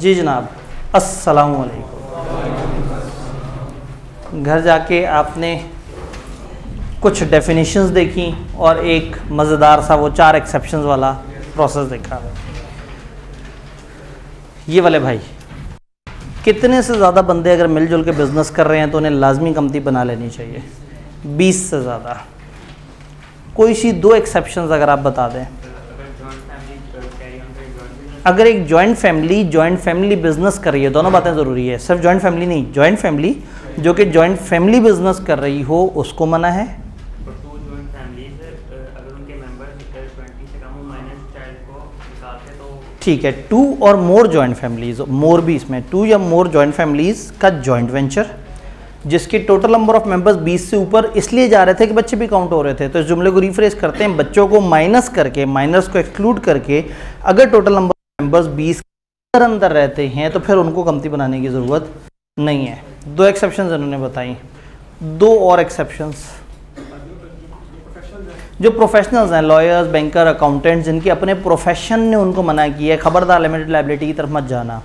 जी जनाब, अस्सलाम वालेकुम। घर जाके आपने कुछ डेफिनेशंस देखी और एक मज़ेदार सा वो 4 एक्सेप्शंस वाला प्रोसेस देखा। ये वाले भाई, कितने से ज़्यादा बंदे अगर मिलजुल के बिज़नेस कर रहे हैं तो उन्हें लाजमी कंपनी बना लेनी चाहिए। 20 से ज़्यादा। कोई सी 2 एक्सेप्शंस अगर आप बता दें। अगर एक जॉइंट फैमिली बिजनेस कर रही है, दोनों बातें ज़रूरी है, सिर्फ जॉइंट फैमिली नहीं, जॉइंट फैमिली जो कि जॉइंट फैमिली बिजनेस कर रही हो उसको मना है। ठीक है, 2 और मोर जॉइंट फैमिलीज, मोर भी इसमें 2 या मोर जॉइंट फैमिलीज का जॉइंट वेंचर जिसके टोटल नंबर ऑफ मेंबर्स 20 से ऊपर इसलिए जा रहे थे कि बच्चे भी काउंट हो रहे थे। तो इस जुमले को रिफ्रेश करते हैं, बच्चों को माइनस करके, माइनर्स को एक्सक्लूड करके अगर टोटल नंबर मेंबर्स 20 के अंदर रहते हैं तो फिर उनको कंपनी बनाने की ज़रूरत नहीं है। 2 एक्सेप्शंस इन्होंने बताई। 2 और एक्सेप्शंस जो प्रोफेशनल्स हैं, लॉयर्स, बैंकर, अकाउंटेंट्स, जिनके अपने प्रोफेशन ने उनको मना किया है खबरदार लिमिटेड लायबिलिटी की तरफ मत जाना,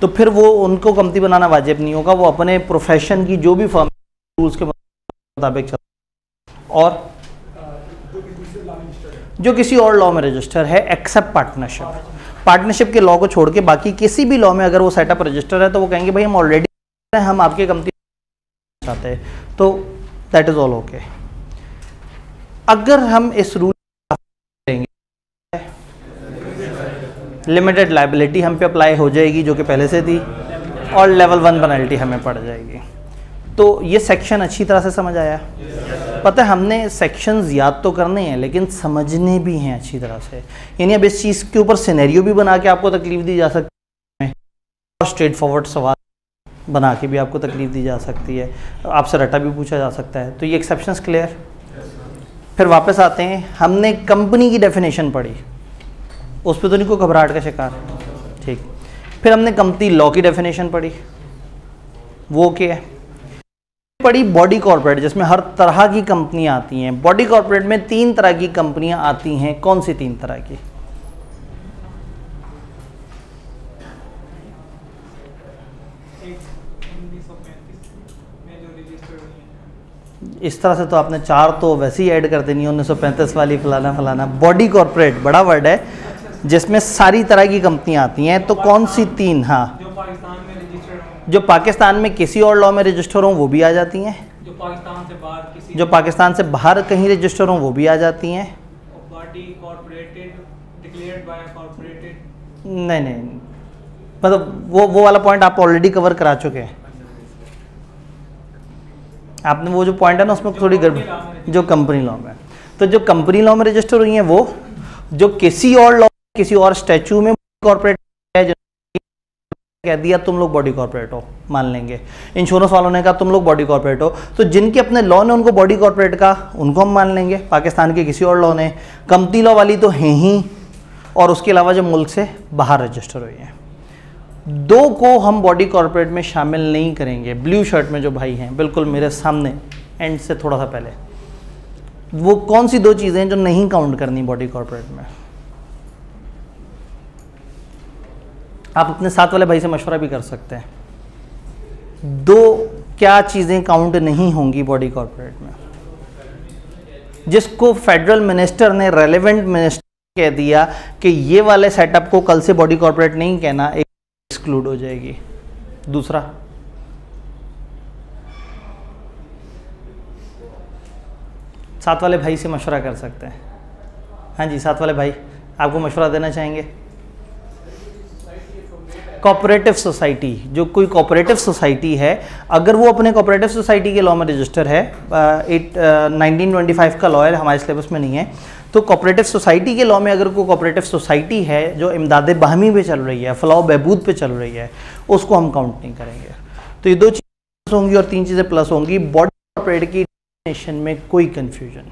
तो फिर वो उनको कंपनी बनाना वाजिब नहीं होगा। वो अपने प्रोफेशन की जो भी फर्म रूल्स के मुताबिक चल, और जो किसी और लॉ में रजिस्टर है एक्सेप्ट पार्टनरशिप के लॉ को छोड़ के बाकी किसी भी लॉ में अगर वो सेटअप रजिस्टर है तो वो कहेंगे भाई हम ऑलरेडी हम आपके कंपनी चाहते हैं, तो दैट इज ऑल ओके। अगर हम इस रूल करेंगे लिमिटेड लायबिलिटी हम पे अप्लाई हो जाएगी जो कि पहले से थी, और लेवल 1 पेनल्टी हमें पड़ जाएगी। तो ये सेक्शन अच्छी तरह से समझ आया। पता है हमने सेक्शंस याद तो करने हैं लेकिन समझने भी हैं अच्छी तरह से, यानी अब इस चीज़ के ऊपर सिनेरियो भी बना के आपको तकलीफ दी जा सकती है और स्ट्रेट फॉरवर्ड सवाल बना के भी आपको तकलीफ दी जा सकती है, आपसे रटा भी पूछा जा सकता है। तो ये एक्सेप्शंस क्लियर। फिर वापस आते हैं, हमने कंपनी की डेफिनेशन पढ़ी, उस पर तो नहीं कोई घबराहट का शिकार, ठीक। फिर हमने कंपनी लॉ की डेफिनेशन पढ़ी, वो क्या है, पढ़ी बॉडी कॉर्पोरेट जिसमें हर तरह की कंपनियां आती हैं। बॉडी कॉर्पोरेट में 3 तरह की कंपनियां आती हैं। कौन सी 3 तरह की? इस तरह से तो आपने 4 तो वैसे ही ऐड कर देनी है, 1935 वाली फलाना फलाना। बॉडी कॉर्पोरेट बड़ा वर्ड है जिसमें सारी तरह की कंपनियां आती हैं, तो कौन सी 3? हाँ, जो पाकिस्तान में किसी और लॉ में रजिस्टर हों वो भी आ जाती हैं, जो पाकिस्तान से बाहर कहीं रजिस्टर हों वो भी आ जाती हैं। नहीं, मतलब वो वाला पॉइंट आप ऑलरेडी कवर करा चुके हैं। आपने वो जो पॉइंट है ना उसमें थोड़ी गड़बड़, जो कंपनी लॉ में, तो जो कंपनी लॉ में रजिस्टर हुई हैं वो, जो किसी और लॉ किसी और स्टैच्यू में कॉर्पोरेट है, कह दिया तुम लोग बॉडी कॉर्पोरेट हो, मान लेंगे। इंश्योरेंस वालों ने कहा तुम लोग बॉडी कॉर्पोरेट हो, तो जिनके अपने लॉ ने उनको बॉडी कॉर्पोरेट का उनको हम मान लेंगे। पाकिस्तान के किसी और लॉ ने, कंपनी लॉ वाली तो हैं ही, और उसके अलावा जो मुल्क से बाहर रजिस्टर हुई हैं। 2 को हम बॉडी कॉर्पोरेट में शामिल नहीं करेंगे। ब्लू शर्ट में जो भाई हैं बिल्कुल मेरे सामने एंड से थोड़ा सा पहले, वो कौन सी 2 चीज़ें जो नहीं काउंट करनी बॉडी कॉर्पोरेट में? आप अपने साथ वाले भाई से मशवरा भी कर सकते हैं। 2 क्या चीज़ें काउंट नहीं होंगी बॉडी कॉर्पोरेट में, जिसको फेडरल मिनिस्टर ने, रेलेवेंट मिनिस्टर कह दिया कि ये वाले सेटअप को कल से बॉडी कॉर्पोरेट नहीं कहना, एक एक्सक्लूड हो जाएगी। दूसरा, साथ वाले भाई से मशवरा कर सकते हैं। हाँ जी, साथ वाले भाई आपको मशवरा देना चाहेंगे। कोऑपरेटिव सोसाइटी, जो कोई कोऑपरेटिव सोसाइटी है, अगर वो अपने कोऑपरेटिव सोसाइटी के लॉ में रजिस्टर है, 1925 का लॉ है, हमारे सिलेबस में नहीं है, तो कोऑपरेटिव सोसाइटी के लॉ में अगर कोई कोऑपरेटिव सोसाइटी है जो इमदाद बाहमी पे चल रही है, फलाह बहबूद पे चल रही है, उसको हम काउंट नहीं करेंगे। तो ये 2 चीज़ें होंगी और 3 चीज़ें प्लस होंगी। बॉडी कॉर्पोरेट की डेफिनेशन में कोई कन्फ्यूजन?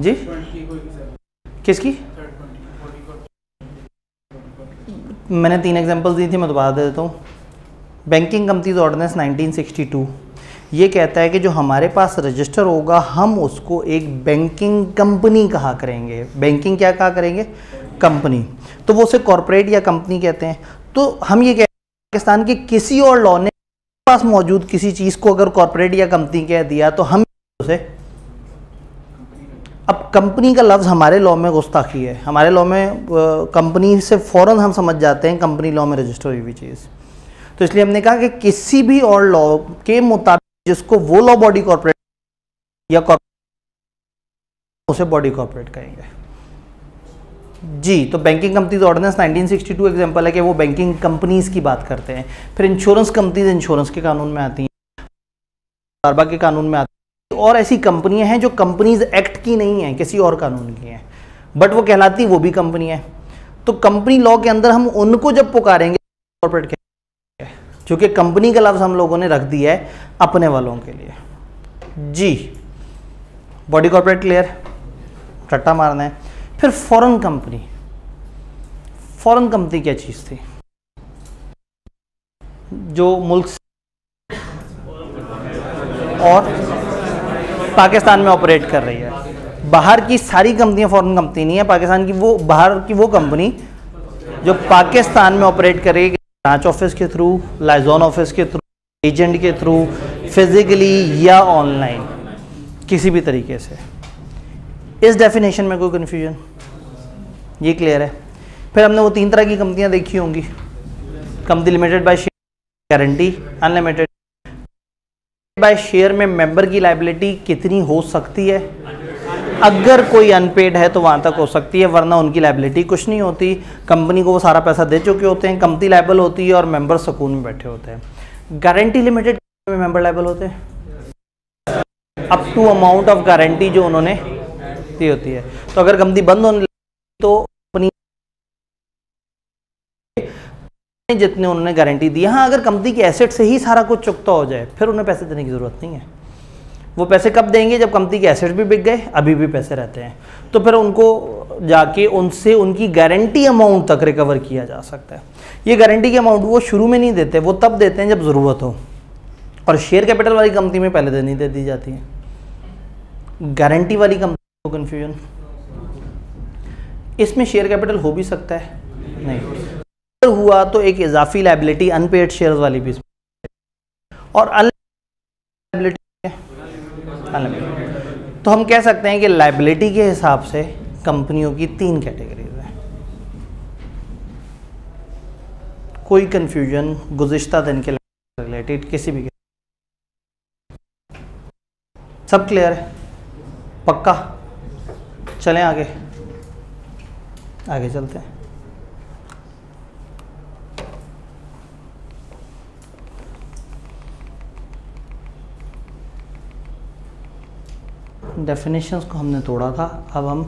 जी, किसकी? मैंने 3 एग्जांपल्स दी थी, मैं दोबारा दे देता हूँ। बैंकिंग कंपनीज ऑर्डिनेंस 1962 ये कहता है कि जो हमारे पास रजिस्टर होगा हम उसको एक बैंकिंग कंपनी कहा करेंगे। बैंकिंग क्या कहा करेंगे? कंपनी, तो वो उसे कॉर्पोरेट या कंपनी कहते हैं। तो हम ये कहते हैं पाकिस्तान के किसी और लॉ ने पास मौजूद किसी चीज़ को अगर कॉर्पोरेट या कंपनी कह दिया तो हम उसे, अब कंपनी का लफ्ज़ हमारे लॉ में गुस्ताखी है, हमारे लॉ में कंपनी से फ़ौरन हम समझ जाते हैं कंपनी लॉ में रजिस्टर हुई हुई चीज़। तो इसलिए हमने कहा कि किसी भी और लॉ के मुताबिक जिसको वो लॉ बॉडी कॉर्पोरेट या उसे बॉडी कॉर्पोरेट कहेंगे जी। तो बैंकिंग कंपनीज ऑर्डिनेंस 1962 एग्जांपल है कि वो बैंकिंग कंपनीज की बात करते हैं। फिर इंश्योरेंस कंपनीज इंश्योरेंस के कानून में आती हैं, बारबा के कानून में आती हैं, और ऐसी कंपनियां हैं जो कंपनीज एक्ट की नहीं हैं, किसी और कानून की हैं, बट वो कहलाती वो भी कंपनी है। तो कंपनी लॉ के अंदर हम उनको जब पुकारेंगे कॉर्पोरेट कहेंगे, क्योंकि कंपनी का लफ्ज़ हम लोगों ने रख दिया है अपने वालों के लिए जी। बॉडी कॉर्पोरेट क्लियर, रट्टा मारना है। फिर फॉरेन कंपनी, फॉरेन कंपनी क्या चीज़ थी? जो मुल्क और पाकिस्तान में ऑपरेट कर रही है। बाहर की सारी कंपनियां फॉरेन कंपनी नहीं है, पाकिस्तान की वो बाहर की वो कंपनी जो पाकिस्तान में ऑपरेट कर रही है, ब्रांच ऑफिस के थ्रू, लाइजॉन ऑफिस के थ्रू, एजेंट के थ्रू, फिजिकली या ऑनलाइन, किसी भी तरीके से। इस डेफिनेशन में कोई कन्फ्यूजन? ये क्लियर है। फिर हमने वो 3 तरह की कंपनियां देखी होंगी, company limited by share, guarantee, unlimited. By share में मेंबर की लायबिलिटी कितनी हो सकती है? अगर कोई अनपेड है तो वहाँ तक हो सकती है, वरना उनकी लायबिलिटी कुछ नहीं होती। कंपनी को वो सारा पैसा दे चुके होते हैं, कंपनी लायबल होती है और मेंबर सुकून में बैठे होते हैं। गारंटी लिमिटेड में मेंबर लायबल होते हैं up to amount of guarantee जो उन्होंने दी होती है। तो अगर कंपनी बंद होने तो कंपनी जितने उन्होंने गारंटी दी, हाँ अगर कंपनी के एसेट से ही सारा कुछ चुकता हो जाए फिर उन्हें पैसे देने की ज़रूरत नहीं है। वो पैसे कब देंगे? जब कंपनी के एसेट भी बिक गए, अभी भी पैसे रहते हैं, तो फिर उनको जाके उनसे उनकी गारंटी अमाउंट तक रिकवर किया जा सकता है। ये गारंटी की अमाउंट वो शुरू में नहीं देते, वो तब देते हैं जब ज़रूरत हो, और शेयर कैपिटल वाली कंपनी में पहले देनी दे दी जाती है। गारंटी वाली कंपनी को कन्फ्यूजन, इसमें शेयर कैपिटल हो भी सकता है, नहीं हुआ तो एक इजाफी लायबिलिटी अनपेड शेयर वाली भी, और अनलिमिटेड। तो हम कह सकते हैं कि लायबिलिटी के हिसाब से कंपनियों की 3 कैटेगरीज हैं। कोई कंफ्यूजन गुज़िश्ता दिन के रिलेटेड किसी भी? सब क्लियर है? पक्का? चलें आगे, आगे चलते हैं। डेफिनेशंस को हमने तोड़ा था, अब हम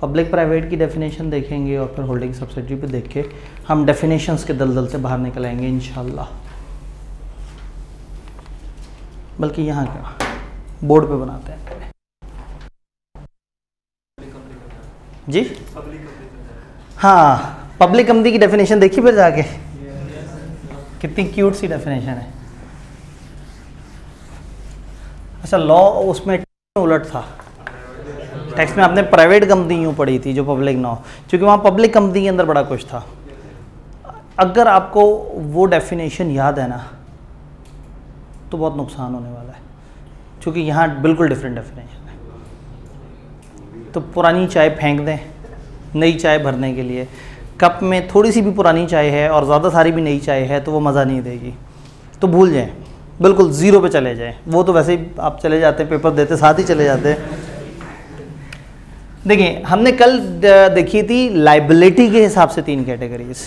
पब्लिक प्राइवेट की डेफिनेशन देखेंगे और फिर होल्डिंग सब्सिडी पे देख के हम डेफिनेशंस के दलदल से बाहर निकल आएंगे इंशाल्लाह। बल्कि यहाँ क्या बोर्ड पे बनाते हैं जी। हाँ, पब्लिक कंपनी की डेफिनेशन देखी फिर जाके, कितनी क्यूट सी डेफिनेशन है। अच्छा, लॉ उसमें उलट था, टैक्स में आपने प्राइवेट कंपनी यूँ पढ़ी थी जो पब्लिक ना हो, क्योंकि वहाँ पब्लिक कंपनी के अंदर बड़ा कुछ था। अगर आपको वो डेफिनेशन याद है ना तो बहुत नुकसान होने वाला है, क्योंकि यहाँ बिल्कुल डिफरेंट डेफिनेशन है। तो पुरानी चाय फेंक दें नई चाय भरने के लिए, कप में थोड़ी सी भी पुरानी चाय है और ज़्यादा सारी भी नई चाय है तो वो मज़ा नहीं देगी, तो भूल जाएं, बिल्कुल ज़ीरो पे चले जाएं। वो तो वैसे ही आप चले जाते हैं, पेपर देते साथ ही चले जाते हैं। देखिए, हमने कल देखी थी लाइबिलिटी के हिसाब से 3 कैटेगरीज,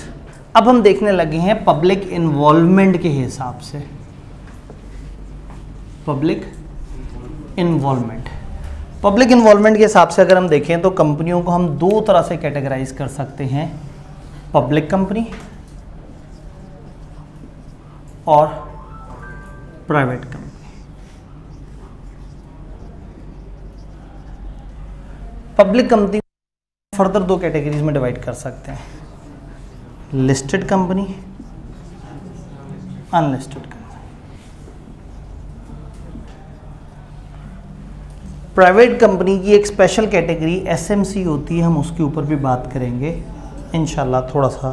अब हम देखने लगे हैं पब्लिक इन्वॉल्वमेंट के हिसाब से। पब्लिक इन्वॉल्वमेंट, पब्लिक इन्वॉल्वमेंट के हिसाब से अगर हम देखें तो कंपनियों को हम 2 तरह से कैटेगराइज कर सकते हैं, पब्लिक कंपनी और private company. Public company further 2 categories में डिवाइड कर सकते हैं, listed company, unlisted company. Private company की एक स्पेशल कैटेगरी एसएमसी होती है, हम उसके ऊपर भी बात करेंगे। इंशाल्लाह थोड़ा सा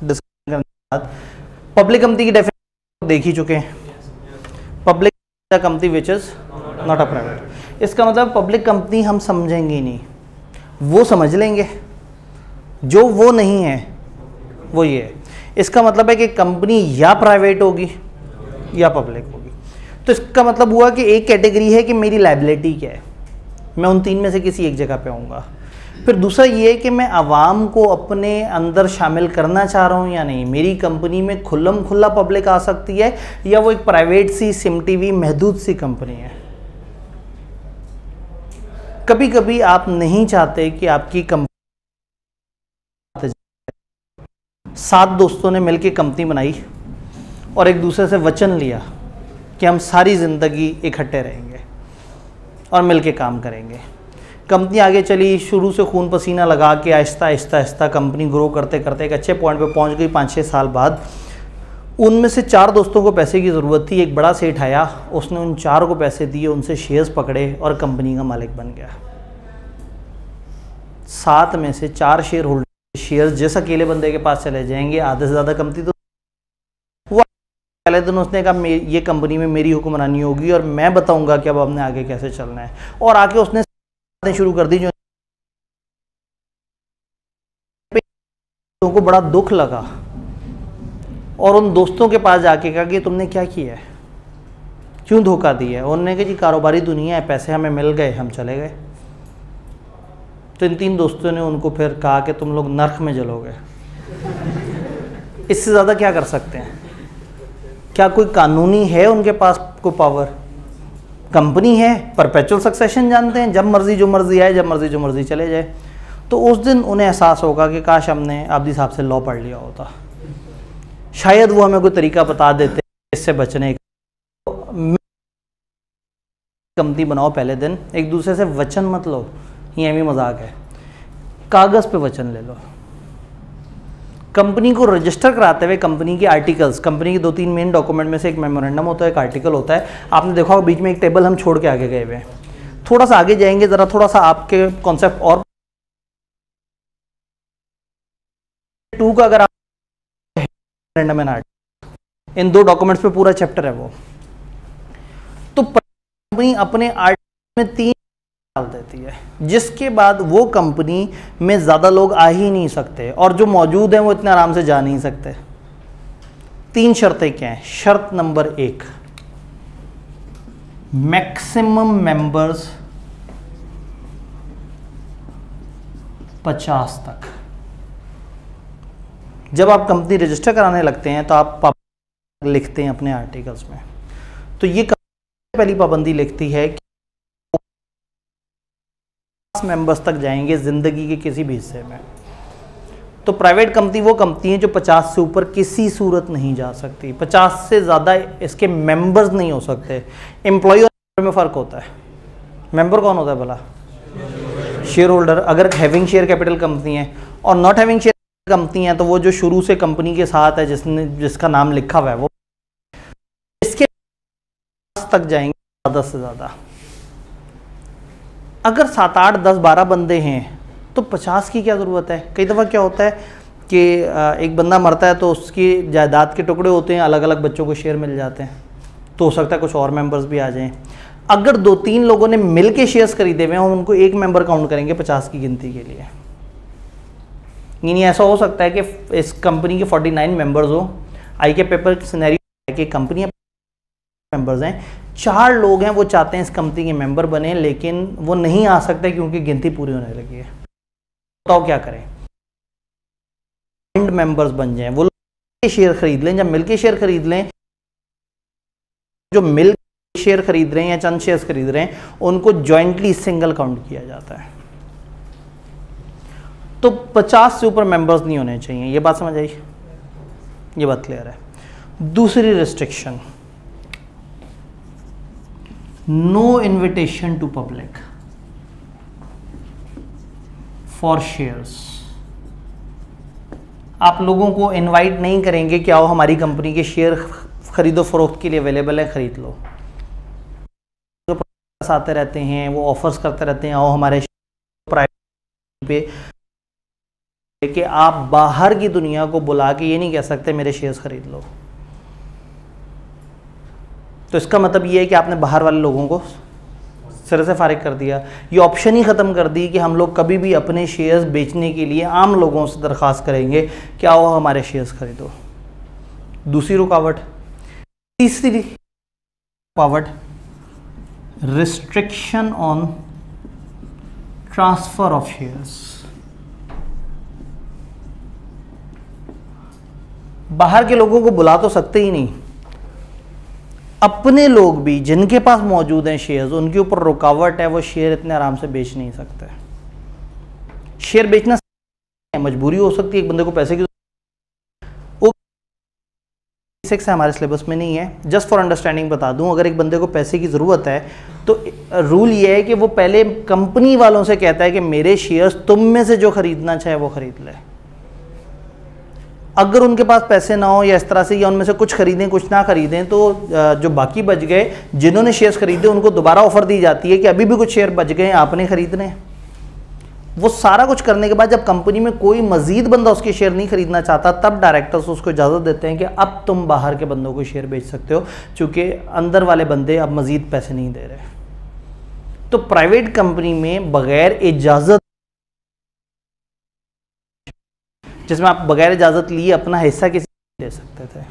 डिस्कशन करने के बाद। पब्लिक कंपनी की डेफिनेशन देख ही चुके हैं। Public company which is not a private, इसका मतलब पब्लिक कंपनी हम समझेंगे ही नहीं, वो समझ लेंगे, जो वो नहीं है वो ये है। इसका मतलब है कि कंपनी या प्राइवेट होगी या पब्लिक होगी। तो इसका मतलब हुआ कि एक कैटेगरी है कि मेरी लायबिलिटी क्या है, मैं उन तीन में से किसी एक जगह पे आऊँगा। फिर दूसरा ये है कि मैं आवाम को अपने अंदर शामिल करना चाह रहा हूँ या नहीं। मेरी कंपनी में खुल्लम खुल्ला पब्लिक आ सकती है या वो एक प्राइवेट सी सिमटी महदूद सी कंपनी है। कभी कभी आप नहीं चाहते कि आपकी कंपनी, 7 दोस्तों ने मिलकर कंपनी बनाई और एक दूसरे से वचन लिया कि हम सारी ज़िंदगी इकट्ठे रहेंगे और मिलके काम करेंगे। कंपनी आगे चली, शुरू से खून पसीना लगा के आहिस्ता आहिस्ता आहिस्ता कंपनी ग्रो करते करते एक अच्छे पॉइंट पे पहुंच गई। 5-6 साल बाद उनमें से 4 दोस्तों को पैसे की ज़रूरत थी। एक बड़ा सेठ आया, उसने उन 4 को पैसे दिए, उनसे शेयर्स पकड़े और कंपनी का मालिक बन गया। 7 में से 4 शेयर होल्डर शेयर्स जिस अकेले बंदे के पास चले जाएंगे, आधे से ज़्यादा कंपनी तो वो पहले दिन उसने कहा ये कंपनी में मेरी हुक्मरानी होगी और मैं बताऊंगा कि अब हमने आगे कैसे चलना है। और आके उसने शुरू कर दी। जो को बड़ा दुख लगा और उन दोस्तों के पास जाके कहा कि तुमने क्या किया है, क्यों धोखा दिया है। उन्होंने कहा जी कारोबारी दुनिया है, पैसे हमें मिल गए, हम चले गए। तो इन 3 दोस्तों ने उनको फिर कहा कि तुम लोग नर्क में जलोगे। इससे ज़्यादा क्या कर सकते हैं? क्या कोई कानूनी है उनके पास कोई पावर? कंपनी है, परपेचुअल सक्सेशन जानते हैं, जब मर्जी जो मर्जी आए, जब मर्जी जो मर्जी चले जाए। तो उस दिन उन्हें एहसास होगा कि काश हमने आबदी साहब से लॉ पढ़ लिया होता, शायद वो हमें कोई तरीका बता देते इससे बचने का। कंपनी बनाओ पहले दिन, एक दूसरे से वचन मत लो, ये भी मजाक है, कागज़ पे वचन ले लो। कंपनी को रजिस्टर कराते हुए कंपनी के आर्टिकल्स, कंपनी के 2-3 मेन डॉक्यूमेंट में से एक मेमोरेंडम होता है, एक आर्टिकल होता है। आपने देखा होगा बीच में एक टेबल हम छोड़ के आगे गए हुए हैं। थोड़ा सा आगे जाएंगे, ज़रा थोड़ा सा आपके कॉन्सेप्ट और 2 का अगर आप इन 2 डॉक्यूमेंट्स पे पूरा चैप्टर है वो। तो कंपनी अपने आर्टिकल में 3 डाल देती है, जिसके बाद वो कंपनी में ज़्यादा लोग आ ही नहीं सकते और जो मौजूद हैं वो इतने आराम से जा नहीं सकते। 3 शर्तें क्या हैं? शर्त नंबर 1, मैक्सिमम मेंबर्स 50 तक। जब आप कंपनी रजिस्टर कराने लगते हैं तो आप लिखते हैं अपने आर्टिकल्स में, तो ये पहली पाबंदी लिखती है कि मेंबर्स तक जाएंगे जिंदगी के किसी भी हिस्से में। तो प्राइवेट कंपनी वो कंपनी है जो 50 से ऊपर किसी सूरत नहीं जा सकती, 50 से ज़्यादा इसके मेंबर्स नहीं हो सकते। एम्प्लॉय और मेंबर में फ़र्क होता है। मेंबर कौन होता है भला? Share holder. अगर हैविंग शेयर कैपिटल कंपनी है और नॉट हैविंग शेयर कंपनी है तो वो जो शुरू से कंपनी के साथ है, जिसका नाम लिखा हुआ है, वो इसके तक जाएंगे ज़्यादा से ज़्यादा। अगर 7, 8, 10, 12 बंदे हैं तो 50 की क्या ज़रूरत है? कई दफ़ा क्या होता है कि एक बंदा मरता है तो उसकी जायदाद के टुकड़े होते हैं, अलग अलग बच्चों को शेयर मिल जाते हैं, तो हो सकता है कुछ और मेंबर्स भी आ जाएं। अगर 2-3 लोगों ने मिल के शेयर्स खरीदे हुए हैं, हम उनको एक मेंबर काउंट करेंगे 50 की गिनती के लिए। यानी ऐसा हो सकता है कि इस कंपनी के 49 मेंबर्स हो। आई के पेपर सिनेरियो कि कंपनी मेंबर्स हैं, 4 लोग हैं वो चाहते हैं इस कंपनी के मेंबर बने, लेकिन वो नहीं आ सकते क्योंकि गिनती पूरी होने लगी है। बताओ क्या करें? मेंबर्स बन जाएं, वो लोग शेयर खरीद लें। जब मिलके शेयर खरीद लें, जो मिल शेयर खरीद रहे हैं या चंद शेयर खरीद रहे हैं, उनको जॉइंटली सिंगल काउंट किया जाता है। तो 50 से ऊपर मेंबर्स नहीं होने चाहिए। ये बात समझ आई? ये बात क्लियर है। दूसरी restriction, no invitation to public for shares. आप लोगों को इनवाइट नहीं करेंगे कि आओ हमारी कंपनी के शेयर खरीदो फरोख्त के लिए अवेलेबल है, खरीद लो। जो आते रहते हैं वो ऑफर्स करते रहते हैं, आओ हमारे प्राइवेट पे कि आप बाहर की दुनिया को बुला के ये नहीं कह सकते मेरे शेयर्स खरीद लो। तो इसका मतलब ये है कि आपने बाहर वाले लोगों को सिरे से फारिग कर दिया, ये ऑप्शन ही ख़त्म कर दी कि हम लोग कभी भी अपने शेयर्स बेचने के लिए आम लोगों से दरख्वास्त करेंगे कि आओ हमारे शेयर्स खरीदो। दूसरी रुकावट। तीसरी रुकावट, restriction on transfer of shares. बाहर के लोगों को बुला तो सकते ही नहीं, अपने लोग भी जिनके पास मौजूद हैं शेयर्स, उनके ऊपर रुकावट है, वो शेयर इतने आराम से बेच नहीं सकते। शेयर बेचना मजबूरी हो सकती है, एक बंदे को पैसे की बेसिक्स है, हमारे सिलेबस में नहीं है। जस्ट फॉर अंडरस्टैंडिंग बता दूं, अगर एक बंदे को पैसे की ज़रूरत है तो रूल ये है कि वो पहले कंपनी वालों से कहता है कि मेरे शेयर्स तुम में से जो खरीदना चाहे वो खरीद ले। अगर उनके पास पैसे ना हो या इस तरह से, या उनमें से कुछ खरीदें कुछ ना खरीदें, तो जो बाकी बच गए जिन्होंने शेयर्स खरीदे उनको दोबारा ऑफर दी जाती है कि अभी भी कुछ शेयर बच गए आपने खरीदने हैं। वो सारा कुछ करने के बाद जब कंपनी में कोई मजीद बंदा उसके शेयर नहीं खरीदना चाहता, तब डायरेक्टर्स उसको इजाज़त देते हैं कि अब तुम बाहर के बंदों को शेयर बेच सकते हो, चूँकि अंदर वाले बंदे अब मजीद पैसे नहीं दे रहे। तो प्राइवेट कंपनी में बगैर इजाज़त, जिसमें आप बगैर इजाज़त लिए अपना हिस्सा किसी ले सकते थे,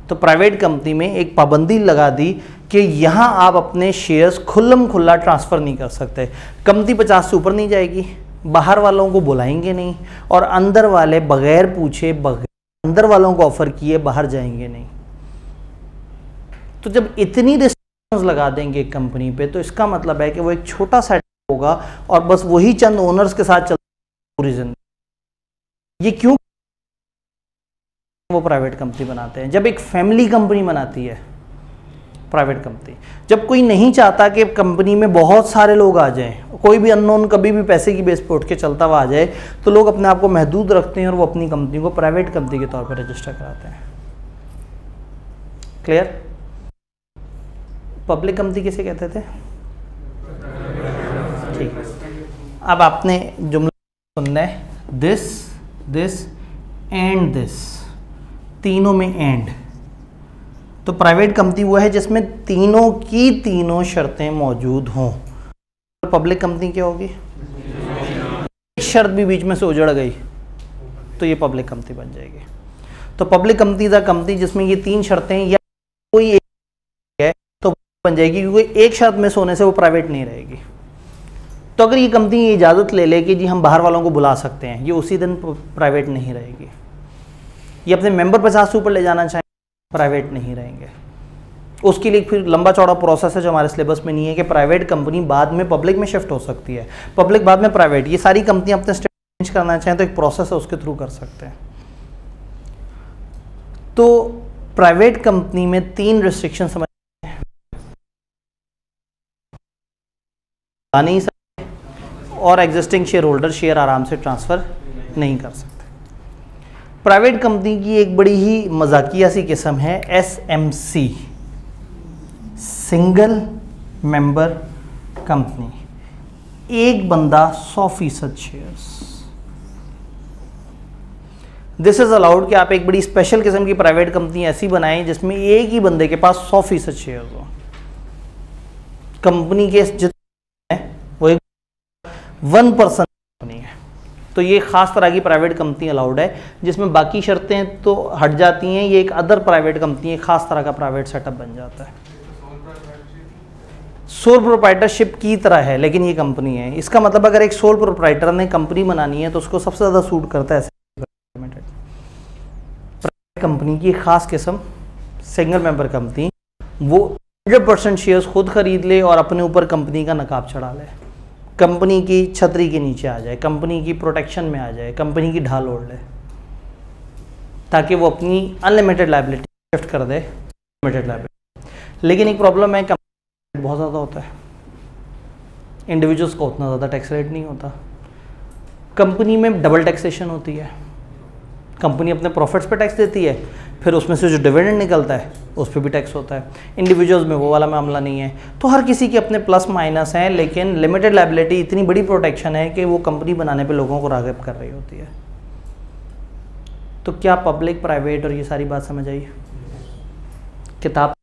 तो प्राइवेट कंपनी में एक पाबंदी लगा दी कि यहाँ आप अपने शेयर्स खुल्लम खुल्ला ट्रांसफ़र नहीं कर सकते। कंपनी 50 से ऊपर नहीं जाएगी, बाहर वालों को बुलाएंगे नहीं, और अंदर वाले बगैर पूछे बगैर अंदर वालों को ऑफ़र किए बाहर जाएंगे नहीं। तो जब इतनी रिस्ट्रिक्शंस लगा देंगे एक कंपनी पे, तो इसका मतलब है कि वो एक छोटा सेटअप होगा और बस वही चंद ओनर्स के साथ चलता पूरी जिंदगी। ये क्यों वो प्राइवेट कंपनी बनाते हैं? जब एक फैमिली कंपनी बनाती है प्राइवेट कंपनी, जब कोई नहीं चाहता कि कंपनी में बहुत सारे लोग आ जाएं, कोई भी अननोन कभी भी पैसे की बेस पे उठ के चलता हुआ आ जाए, तो लोग अपने आप को महदूद रखते हैं और वो अपनी कंपनी को प्राइवेट कंपनी के तौर पर रजिस्टर कराते हैं। क्लियर? पब्लिक कंपनी किसे कहते थे? ठीक। अब आपने जुमला सुनना है, दिस दिस एंड दिस, तीनों में एंड। तो प्राइवेट कंपनी वो है जिसमें तीनों की तीनों शर्तें मौजूद हों। पब्लिक कंपनी क्या होगी? एक शर्त भी बीच में से उजड़ गई तो ये पब्लिक कंपनी बन जाएगी। तो पब्लिक कंपनी द कंपनी जिसमें ये तीन शर्तें या कोई एक है तो बन जाएगी, क्योंकि एक शर्त में सोने से वो प्राइवेट नहीं रहेगी। तो अगर ये कंपनी ये इजाज़त ले ले कि जी हम बाहर वालों को बुला सकते हैं, ये उसी दिन प्राइवेट नहीं रहेगी। ये अपने मेंबर 50 से ऊपर ले जाना चाहें, प्राइवेट नहीं रहेंगे। उसके लिए फिर लंबा चौड़ा प्रोसेस है जो हमारे सिलेबस में नहीं है कि प्राइवेट कंपनी बाद में पब्लिक में शिफ्ट हो सकती है, पब्लिक बाद में प्राइवेट। ये सारी कंपनी अपने स्टेट चेंज करना चाहें तो एक प्रोसेस है, उसके थ्रू कर सकते हैं। तो प्राइवेट कंपनी में 3 रिस्ट्रिक्शन समझ नहीं सकते, और एग्जिस्टिंग शेयर होल्डर शेयर आराम से ट्रांसफ़र नहीं कर सकते। प्राइवेट कंपनी की एक बड़ी ही मजाकिया सी किस्म है SMC, सिंगल मेंबर कंपनी। एक बंदा 100% शेयर्स। दिस इज अलाउड कि आप एक बड़ी स्पेशल किस्म की प्राइवेट कंपनी ऐसी बनाएं जिसमें एक ही बंदे के पास 100% शेयर्स हो। कंपनी के जितने वो एक 1% कंपनी है। तो ये खास तरह की प्राइवेट कंपनी अलाउड है, जिसमें बाकी शर्तें तो हट जाती हैं। ये एक अदर प्राइवेट कंपनी, एक खास तरह का प्राइवेट सेटअप बन जाता है। सोल प्रोप्राइटरशिप की तरह है, लेकिन ये कंपनी है। इसका मतलब अगर एक सोल प्रोप्राइटर ने कंपनी बनानी है तो उसको सबसे ज़्यादा सूट करता है प्राइवेट कंपनी की खास किस्म, सिंगल मेंबर कंपनी। वो 100% शेयर्स खुद खरीद ले और अपने ऊपर कंपनी का नकाब चढ़ा ले, कंपनी की छतरी के नीचे आ जाए, कंपनी की प्रोटेक्शन में आ जाए, कंपनी की ढाल ओढ़ ले, ताकि वो अपनी अनलिमिटेड लायबिलिटी शिफ्ट कर दे लिमिटेड लायबिलिटी। लेकिन एक प्रॉब्लम है, बहुत ज़्यादा होता है, इंडिविजुअल्स का उतना ज़्यादा टैक्स रेट नहीं होता। कंपनी में डबल टैक्सेशन होती है। कंपनी अपने प्रॉफिट्स पे टैक्स देती है, फिर उसमें से जो डिविडेंड निकलता है उस पर भी टैक्स होता है। इंडिविजुअल्स में वो वाला मामला नहीं है। तो हर किसी के अपने प्लस माइनस हैं, लेकिन लिमिटेड लायबिलिटी इतनी बड़ी प्रोटेक्शन है कि वो कंपनी बनाने पे लोगों को राग़िब कर रही होती है। तो क्या पब्लिक प्राइवेट और ये सारी बात समझ आई? किताब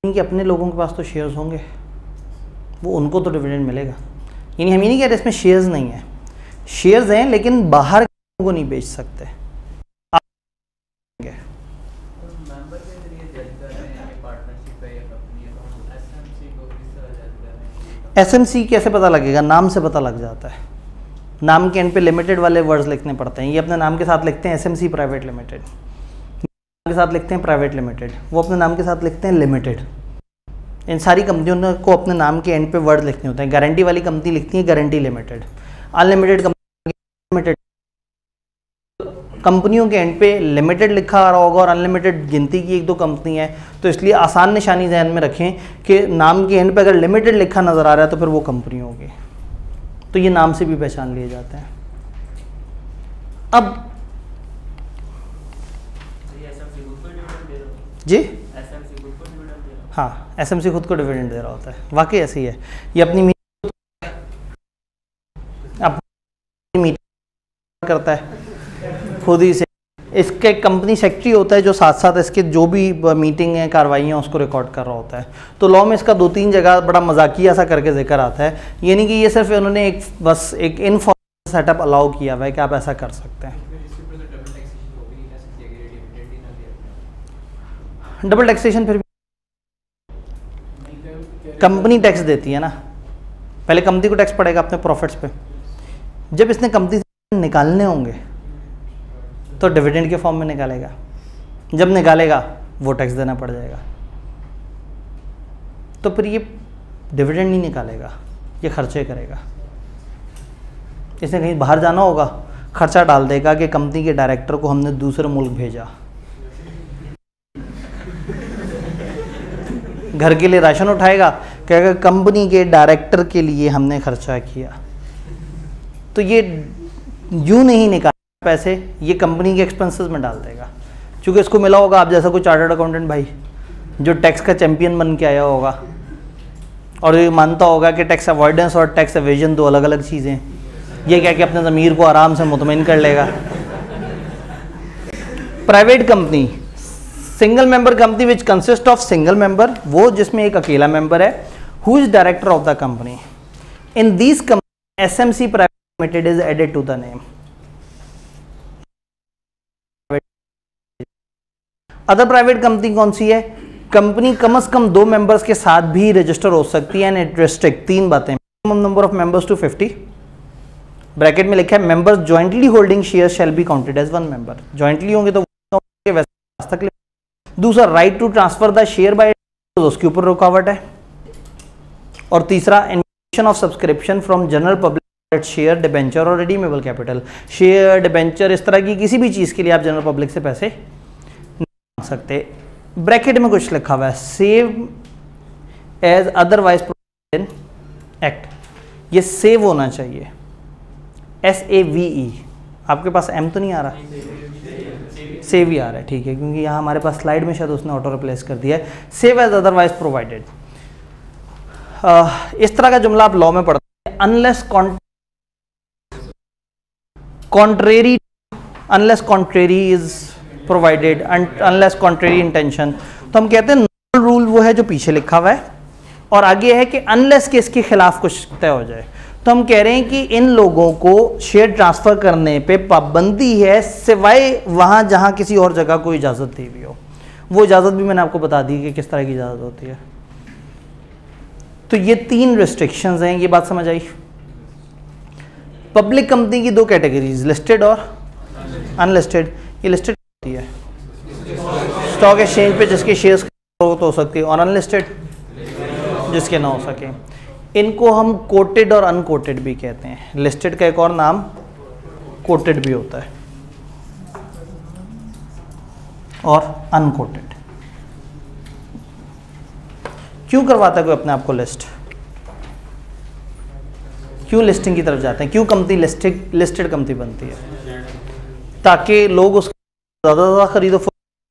कि अपने लोगों के पास तो शेयर्स होंगे, वो उनको तो डिविडेंड मिलेगा। यानी हम ये नहीं कह रहे इसमें शेयर्स नहीं है, शेयर्स हैं लेकिन बाहर को नहीं बेच सकते। एसएमसी कैसे पता लगेगा? नाम से पता लग जाता है। नाम के एंड पे लिमिटेड वाले वर्ड्स लिखने पड़ते हैं। ये अपने नाम के साथ लिखते हैं एसएमसी प्राइवेट लिमिटेड, के साथ लिखते हैं प्राइवेट लिमिटेड, वो अपने नाम के साथ लिखते हैं लिमिटेड। इन सारी कंपनियों को अपने नाम के एंड पे वर्ड लिखने होते हैं। गारंटी वाली कंपनी लिखती है guarantee limited, unlimited company limited. कंपनियों के एंड पे लिमिटेड लिखा आ रहा होगा और अनलिमिटेड गिनती की एक दो कंपनी है, तो इसलिए आसान निशानी ध्यान में रखें कि नाम के एंड पे अगर लिमिटेड लिखा नज़र आ रहा है तो फिर वो कंपनी होगी। तो ये नाम से भी पहचान लिए जाते हैं। अब जी हाँ, एसएमसी खुद को डिविडेंड दे रहा होता है, वाकई ऐसी ही है। ये अपनी मीटिंग करता है खुद ही से। इसके कंपनी सेक्रेटरी होता है जो साथ साथ इसके जो भी मीटिंग है कार्रवाइयाँ उसको रिकॉर्ड कर रहा होता है। तो लॉ में इसका 2-3 जगह बड़ा मजाकिया सा करके जिक्र आता है, यानी कि ये सिर्फ उन्होंने बस एक इनफॉर्मल सेटअप अलाउ किया हुआ है कि आप ऐसा कर सकते हैं। डबल टैक्सेशन फिर कंपनी टैक्स देती है ना, पहले कंपनी को टैक्स पड़ेगा अपने प्रॉफिट्स पे। जब इसने कंपनी से निकालने होंगे तो डिविडेंड के फॉर्म में निकालेगा, जब निकालेगा वो टैक्स देना पड़ जाएगा। तो फिर ये डिविडेंड नहीं निकालेगा, ये खर्चे करेगा। इसने कहीं बाहर जाना होगा, खर्चा डाल देगा कि कंपनी के डायरेक्टर को हमने दूसरे मुल्क भेजा, घर के लिए राशन उठाएगा, कहेगा कंपनी के डायरेक्टर के लिए हमने खर्चा किया। तो ये यूं नहीं निकाल पैसे, ये कंपनी के एक्सपेंसेस में डाल देगा। क्योंकि इसको मिला होगा आप जैसा कोई चार्टर्ड अकाउंटेंट भाई जो टैक्स का चैंपियन बन के आया होगा और ये मानता होगा कि टैक्स अवॉइडेंस और टैक्स एवेजन दो अलग अलग चीज़ें। ये क्या कि अपने ज़मीर को आराम से मुतमईन कर लेगा। Private company, single member company which consist of single member, वो जिसमें एक अकेला मेंबर है, who is director of the company. In this company SMC private limited is added to the name. Other private company कौन सी है? Company कम से कम 2 members के साथ भी रजिस्टर हो सकती है एंड इट रेस्ट्रिक्ट 3 बातें। Minimum number of members to 50, bracket में लिखा है members jointly holding share shall be counted as 1 member. Jointly होंगे तो वैसे। दूसरा, right to transfer the share by, उसके ऊपर रुकावट है। और तीसरा, invitation of subscription from general public, share, debenture और रिडीमेबल कैपिटल। शेयर, डिबेंचर, इस तरह की किसी भी चीज़ के लिए आप जनरल पब्लिक से पैसे नहीं मांग सकते। ब्रैकेट में कुछ लिखा हुआ है, save as otherwise provided in act. ये सेव होना चाहिए, SAVE। आपके पास M तो नहीं आ रहा, सेव ही आ रहा है, ठीक है, क्योंकि यहाँ हमारे पास स्लाइड में शायद उसने ऑटो रिप्लेस कर दिया है। सेव एज अदरवाइज प्रोवाइडेड, इस तरह का जुमला आप लॉ में पढ़ते हैं। Unless contrary, unless contrary is provided, unless contrary intention. तो हम कहते हैं नॉर्मल रूल वो है जो पीछे लिखा हुआ है, और आगे है कि अनलेस के इसके खिलाफ कुछ तय हो जाए। तो हम कह रहे हैं कि इन लोगों को शेयर ट्रांसफर करने पे पाबंदी है, सिवाय वहां जहां किसी और जगह को इजाजत दी हुई हो। वो इजाजत भी मैंने आपको बता दी कि किस तरह की इजाजत होती है। तो ये 3 रिस्ट्रिक्शंस हैं, ये बात समझ आई। पब्लिक कंपनी की 2 कैटेगरीज, लिस्टेड और अनलिस्टेड। ये लिस्टेड होती है स्टॉक एक्सचेंज पे जिसके शेयर्स हो सकती है, और अनलिस्टेड जिसके ना हो सके। इनको हम कोटेड और अनकोटेड भी कहते हैं। लिस्टेड का एक और नाम कोटेड भी होता है और अनकोटेड। क्यों करवाता है कोई अपने आप को लिस्ट? क्यों लिस्टिंग की तरफ जाते हैं? क्यों कंपनी लिस्टेड कंपनी बनती है? ताकि लोग उसको ज़्यादा खरीदो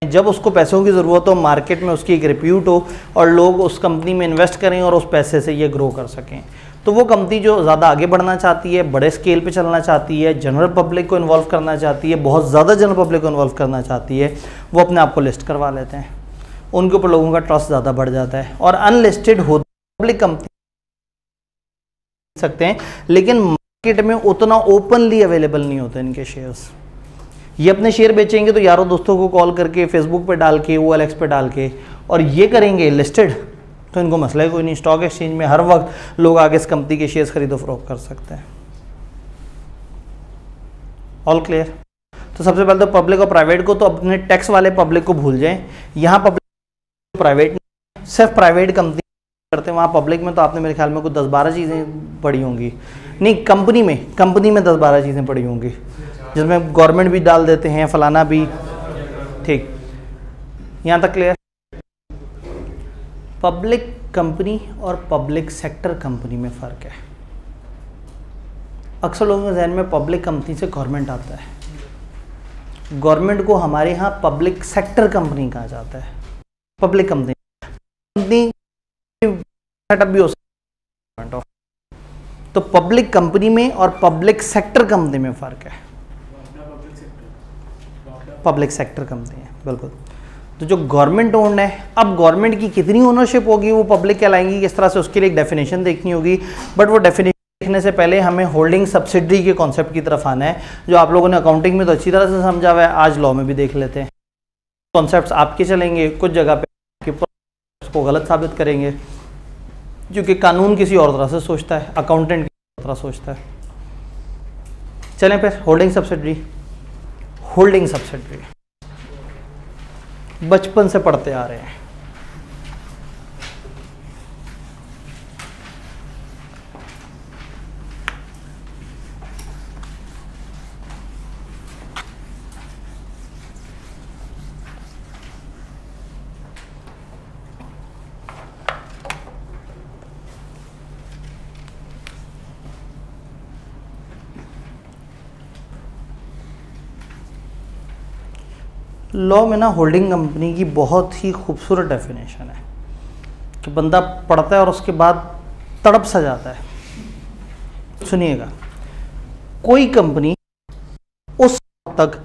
जब उसको पैसों की ज़रूरत हो, मार्केट में उसकी एक रिप्यूट हो और लोग उस कंपनी में इन्वेस्ट करें और उस पैसे से ये ग्रो कर सकें, तो वो कंपनी जो ज़्यादा आगे बढ़ना चाहती है, बड़े स्केल पे चलना चाहती है, जनरल पब्लिक को इन्वॉल्व करना चाहती है, बहुत ज़्यादा जनरल पब्लिक को इन्वॉल्व करना चाहती है, वो अपने आप को लिस्ट करवा लेते हैं। उनके ऊपर लोगों का ट्रस्ट ज़्यादा बढ़ जाता है। और अनलिस्टेड होती पब्लिक कंपनी सकते हैं, लेकिन मार्केट में उतना ओपनली अवेलेबल नहीं होते इनके शेयर्स। ये अपने शेयर बेचेंगे तो यारों दोस्तों को कॉल करके, फेसबुक पे डाल के, OLX पे डाल के, और ये करेंगे लिस्टेड, तो इनको मसला है कोई नहीं। स्टॉक एक्सचेंज में हर वक्त लोग आगे इस कंपनी के शेयर्स खरीदो फरोख्त कर सकते हैं। All clear? तो सबसे पहले तो पब्लिक और प्राइवेट को, तो अपने टैक्स वाले पब्लिक को भूल जाएं। यहाँ पब्लिक प्राइवेट सिर्फ प्राइवेट कंपनी करते हैं, वहाँ पब्लिक में तो आपने मेरे ख्याल में कुछ 10-12 चीज़ें पढ़ी होंगी। नहीं, कंपनी में 10-12 चीज़ें पढ़ी होंगी, जिसमें गवर्नमेंट भी डाल देते हैं, फलाना भी। ठीक, यहाँ तक क्लियर? पब्लिक कंपनी और पब्लिक सेक्टर कंपनी में फ़र्क है। अक्सर लोगों के जहन में पब्लिक कंपनी से गवर्नमेंट आता है। गवर्नमेंट को हमारे यहाँ पब्लिक सेक्टर कंपनी कहा जाता है। पब्लिक कंपनी सेटअप भी हो सकता है। तो पब्लिक कंपनी में और पब्लिक सेक्टर कंपनी में फ़र्क है। पब्लिक सेक्टर कंपनी है, बिल्कुल। तो जो गवर्नमेंट ओन्ड है, अब गवर्नमेंट की कितनी ओनरशिप होगी वो पब्लिक कहलाएंगी, किस तरह से, उसके लिए एक डेफिनेशन देखनी होगी। बट वो डेफिनेशन देखने से पहले हमें होल्डिंग सब्सिडरी के कॉन्सेप्ट की तरफ आना है, जो आप लोगों ने अकाउंटिंग में तो अच्छी तरह से समझा हुआ है, आज लॉ में भी देख लेते हैं। कॉन्सेप्ट्स आपके चलेंगे, कुछ जगह पे उसको गलत साबित करेंगे, क्योंकि कानून किसी और तरह से सोचता है, अकाउंटेंट किसी तरह सोचता है। चलें फिर, होल्डिंग सब्सिडरी। होल्डिंग सब्सिडरी बचपन से पढ़ते आ रहे हैं। लॉ में ना होल्डिंग कंपनी की बहुत ही खूबसूरत डेफिनेशन है कि बंदा पढ़ता है और उसके बाद तड़प सा जाता है। सुनिएगा, कोई कंपनी उस वक्त तक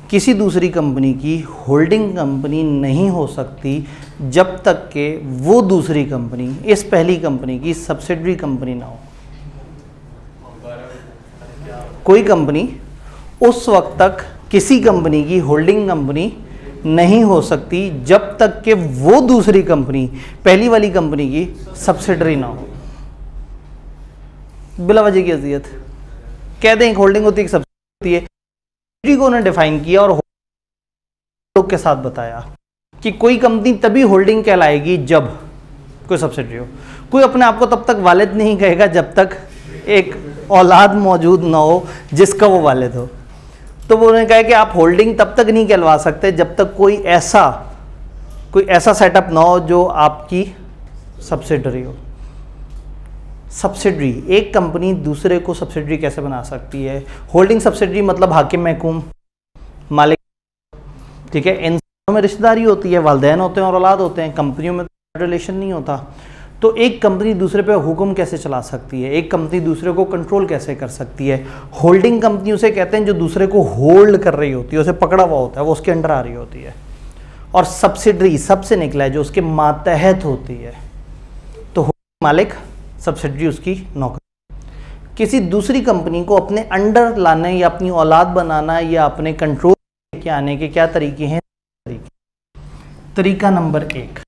किसी दूसरी कंपनी की होल्डिंग कंपनी नहीं हो सकती जब तक कि वो दूसरी कंपनी इस पहली कंपनी की सब्सिडरी कंपनी ना हो। कोई कंपनी उस वक्त तक किसी कंपनी की होल्डिंग कंपनी नहीं हो सकती जब तक कि वो दूसरी कंपनी पहली वाली कंपनी की सब्सिडरी ना हो। बिला वजह की अजियत कह दें, एक होल्डिंग होती है, एक सब्सिडरी होती है। को उन्होंने डिफाइन किया और लोग के साथ बताया कि कोई कंपनी तभी होल्डिंग कहलाएगी जब कोई सब्सिडरी हो। कोई अपने आप को तब तक वालिद नहीं कहेगा जब तक एक औलाद मौजूद ना हो जिसका वो वालिद हो। तो वो उन्होंने कहा कि आप होल्डिंग तब तक नहीं कहलवा सकते जब तक कोई ऐसा सेटअप ना हो जो आपकी सब्सिडरी हो। सब्सिडरी, एक कंपनी दूसरे को सब्सिडरी कैसे बना सकती है? होल्डिंग सब्सिडरी मतलब हाकिम महकूम मालिक, ठीक है। इन में रिश्तेदारी होती है, वालिदैन होते हैं और औलाद होते हैं। कंपनियों में रिलेशन नहीं होता। तो एक कंपनी दूसरे पे हुक्म कैसे चला सकती है? एक कंपनी दूसरे को कंट्रोल कैसे कर सकती है? होल्डिंग कंपनी उसे कहते हैं जो दूसरे को होल्ड कर रही होती है, उसे पकड़ा हुआ होता है, वो उसके अंडर आ रही होती है। और सब्सिडरी सबसे निकला है जो उसके मातहत होती है। तो मालिक, सब्सिडरी उसकी नौकर। किसी दूसरी कंपनी को अपने अंडर लाने या अपनी औलाद बनाना या अपने कंट्रोल के आने के क्या तरीके हैं? तरीका number 1,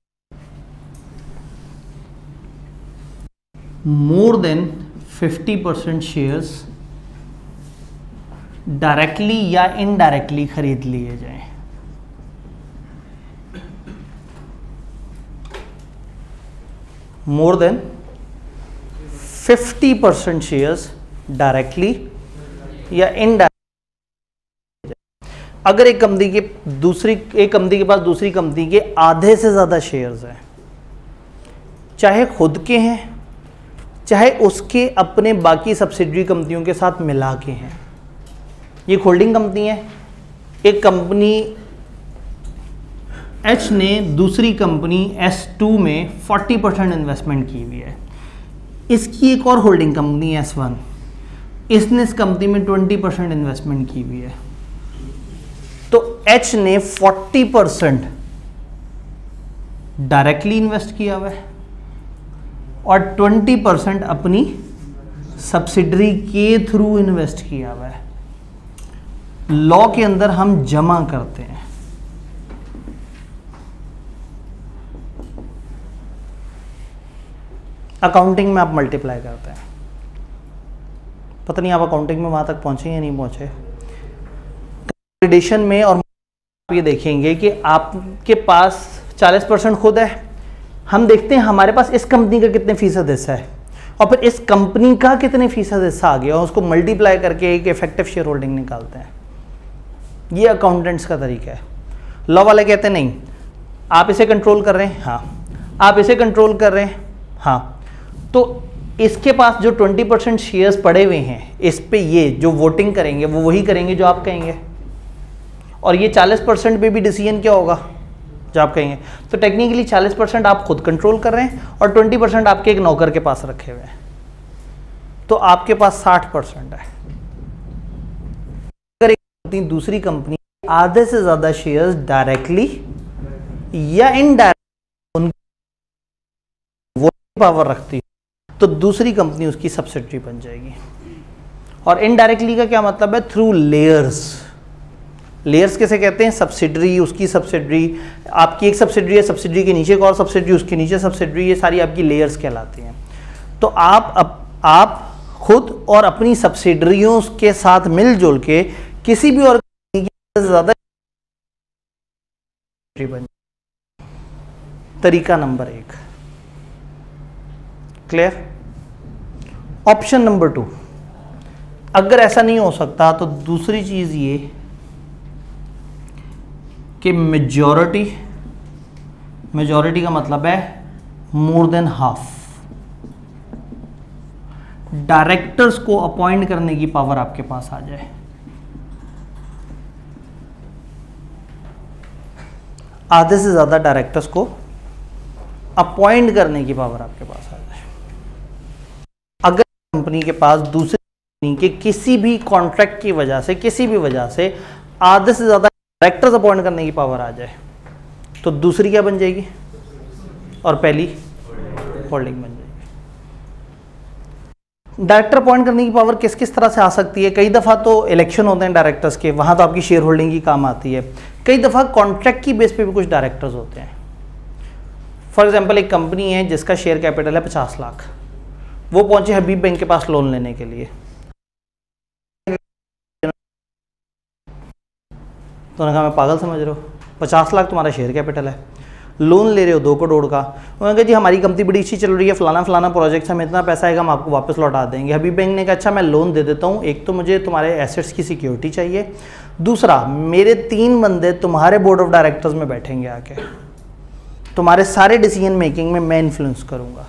more than 50% shares directly या इनडायरेक्टली खरीद लिए जाएं। मोर देन 50% शेयर्स डायरेक्टली या इनडायरेक्टली। अगर एक कंपनी के पास दूसरी कंपनी के आधे से ज्यादा शेयर्स हैं, चाहे खुद के हैं चाहे उसके अपने बाकी सब्सिडरी कंपनियों के साथ मिला के हैं, ये होल्डिंग कंपनी है। एक कंपनी एच ने दूसरी कंपनी S2 में 40% इन्वेस्टमेंट की हुई है। इसकी एक और होल्डिंग कंपनी S1, इसने इस कंपनी में 20% इन्वेस्टमेंट की हुई है। तो एच ने 40% डायरेक्टली इन्वेस्ट किया हुआ है और 20% अपनी सब्सिडरी के थ्रू इन्वेस्ट किया हुआ है। लॉ के अंदर हम जमा करते हैं। अकाउंटिंग में आप मल्टीप्लाई करते हैं। पता नहीं आप अकाउंटिंग में वहां तक पहुंचे या नहीं पहुंचे। कंसोलिडेशन में और आप ये देखेंगे कि आपके पास 40% खुद है। हम देखते हैं हमारे पास इस कंपनी का कितने फीसद हिस्सा है और फिर इस कंपनी का कितने फीसद हिस्सा आ गया और उसको मल्टीप्लाई करके एक इफेक्टिव शेयर होल्डिंग निकालते हैं। ये अकाउंटेंट्स का तरीका है। लॉ वाले कहते हैं नहीं, आप इसे कंट्रोल कर रहे हैं, हाँ, आप इसे कंट्रोल कर रहे हैं, हाँ, तो इसके पास जो 20% शेयर्स पड़े हुए हैं, इस पे ये जो वोटिंग करेंगे वो वही करेंगे जो आप कहेंगे, और ये 40% पे भी डिसीजन क्या होगा जो आप कहेंगे। तो टेक्निकली 40% आप खुद कंट्रोल कर रहे हैं और 20% आपके एक नौकर के पास रखे हुए हैं, तो आपके पास 60% है। अगर एक दूसरी कंपनी आधे से ज्यादा शेयर्स डायरेक्टली या इनडायरेक्टली उनकी वोटिंग पावर रखती है तो दूसरी कंपनी उसकी सब्सिडरी बन जाएगी। और इनडायरेक्टली का क्या मतलब है? Through layers. लेयर्स कैसे कहते हैं? सब्सिडरी, उसकी सब्सिडरी, आपकी एक सब्सिडरी है, सब्सिडरी के नीचे एक और सब्सिडरी, उसके नीचे सब्सिडरी, ये सारी आपकी लेयर्स कहलाती हैं। तो आप खुद और अपनी सब्सिडरियों के साथ मिलजुल के किसी भी और ज्यादा बन। तरीका नंबर 1 क्लियर। ऑप्शन नंबर 2, अगर ऐसा नहीं हो सकता तो दूसरी चीज ये कि मेजॉरिटी का मतलब है मोर देन हाफ। डायरेक्टर्स को अपॉइंट करने की पावर आपके पास आ जाए। आधे से ज्यादा डायरेक्टर्स को अपॉइंट करने की पावर आपके पास आ जाए। अगर कंपनी के पास दूसरी कंपनी के किसी भी कॉन्ट्रैक्ट की वजह से, किसी भी वजह से आधे से ज्यादा डायरेक्टर्स अपॉइंट करने की पावर आ जाए तो दूसरी क्या बन जाएगी और पहली होल्डिंग बन जाएगी। डायरेक्टर अपॉइंट करने की पावर किस किस तरह से आ सकती है? कई दफ़ा तो इलेक्शन होते हैं डायरेक्टर्स के, वहाँ तो आपकी शेयर होल्डिंग की काम आती है। कई दफ़ा कॉन्ट्रैक्ट की बेस पे भी कुछ डायरेक्टर्स होते हैं। फॉर एग्जांपल एक कंपनी है जिसका शेयर कैपिटल है 50 लाख, वो पहुंचे हबीब बैंक के पास लोन लेने के लिए। तो उन्होंने कहा मैं पागल समझ रहे हो, 50 लाख तुम्हारा शेयर कैपिटल है, लोन ले रहे हो 2 करोड़ का। उन्होंने कहा जी हमारी कंपनी बड़ी अच्छी चल रही है, फलाना फलाना प्रोजेक्ट, हमें इतना पैसा आएगा, हम आपको वापस लौटा देंगे। हबीब बैंक ने कहा अच्छा मैं लोन दे देता हूँ, एक तो मुझे तुम्हारे एसेट्स की सिक्योरिटी चाहिए, दूसरा मेरे 3 बंदे तुम्हारे बोर्ड ऑफ डायरेक्टर्स में बैठेंगे आके, तुम्हारे सारे डिसीजन मेकिंग में मैं इन्फ्लुएंस करूँगा।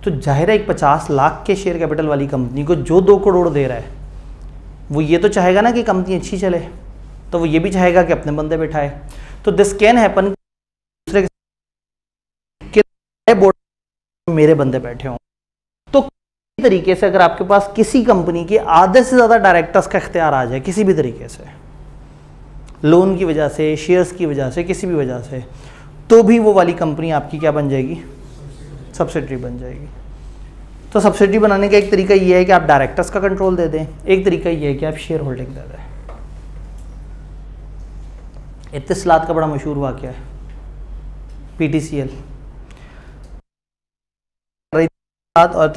तो जाहिर है एक 50 लाख के शेयर कैपिटल वाली कंपनी को जो 2 करोड़ दे रहा है वो ये तो चाहेगा ना कि कंपनी अच्छी चले, तो वो ये भी चाहेगा कि अपने बंदे बैठाए। तो दिस कैन हैपन, दूसरे के बोर्ड मेरे बंदे बैठे हों। तो किसी तरीके से अगर आपके पास किसी कंपनी के आधे से ज़्यादा डायरेक्टर्स का इख्तियार आ जाए किसी भी तरीके से, लोन की वजह से, शेयर्स की वजह से, किसी भी वजह से, तो भी वो वाली कंपनी आपकी क्या बन जाएगी? सब्सिडरी बन जाएगी। तो सब्सिडरी बनाने का एक तरीका ये है कि आप डायरेक्टर्स का कंट्रोल दे दें, एक तरीका ये है कि आप शेयर होल्डिंग दे दें। इत्तिसलात का बड़ा मशहूर वाक़या है, PTCL और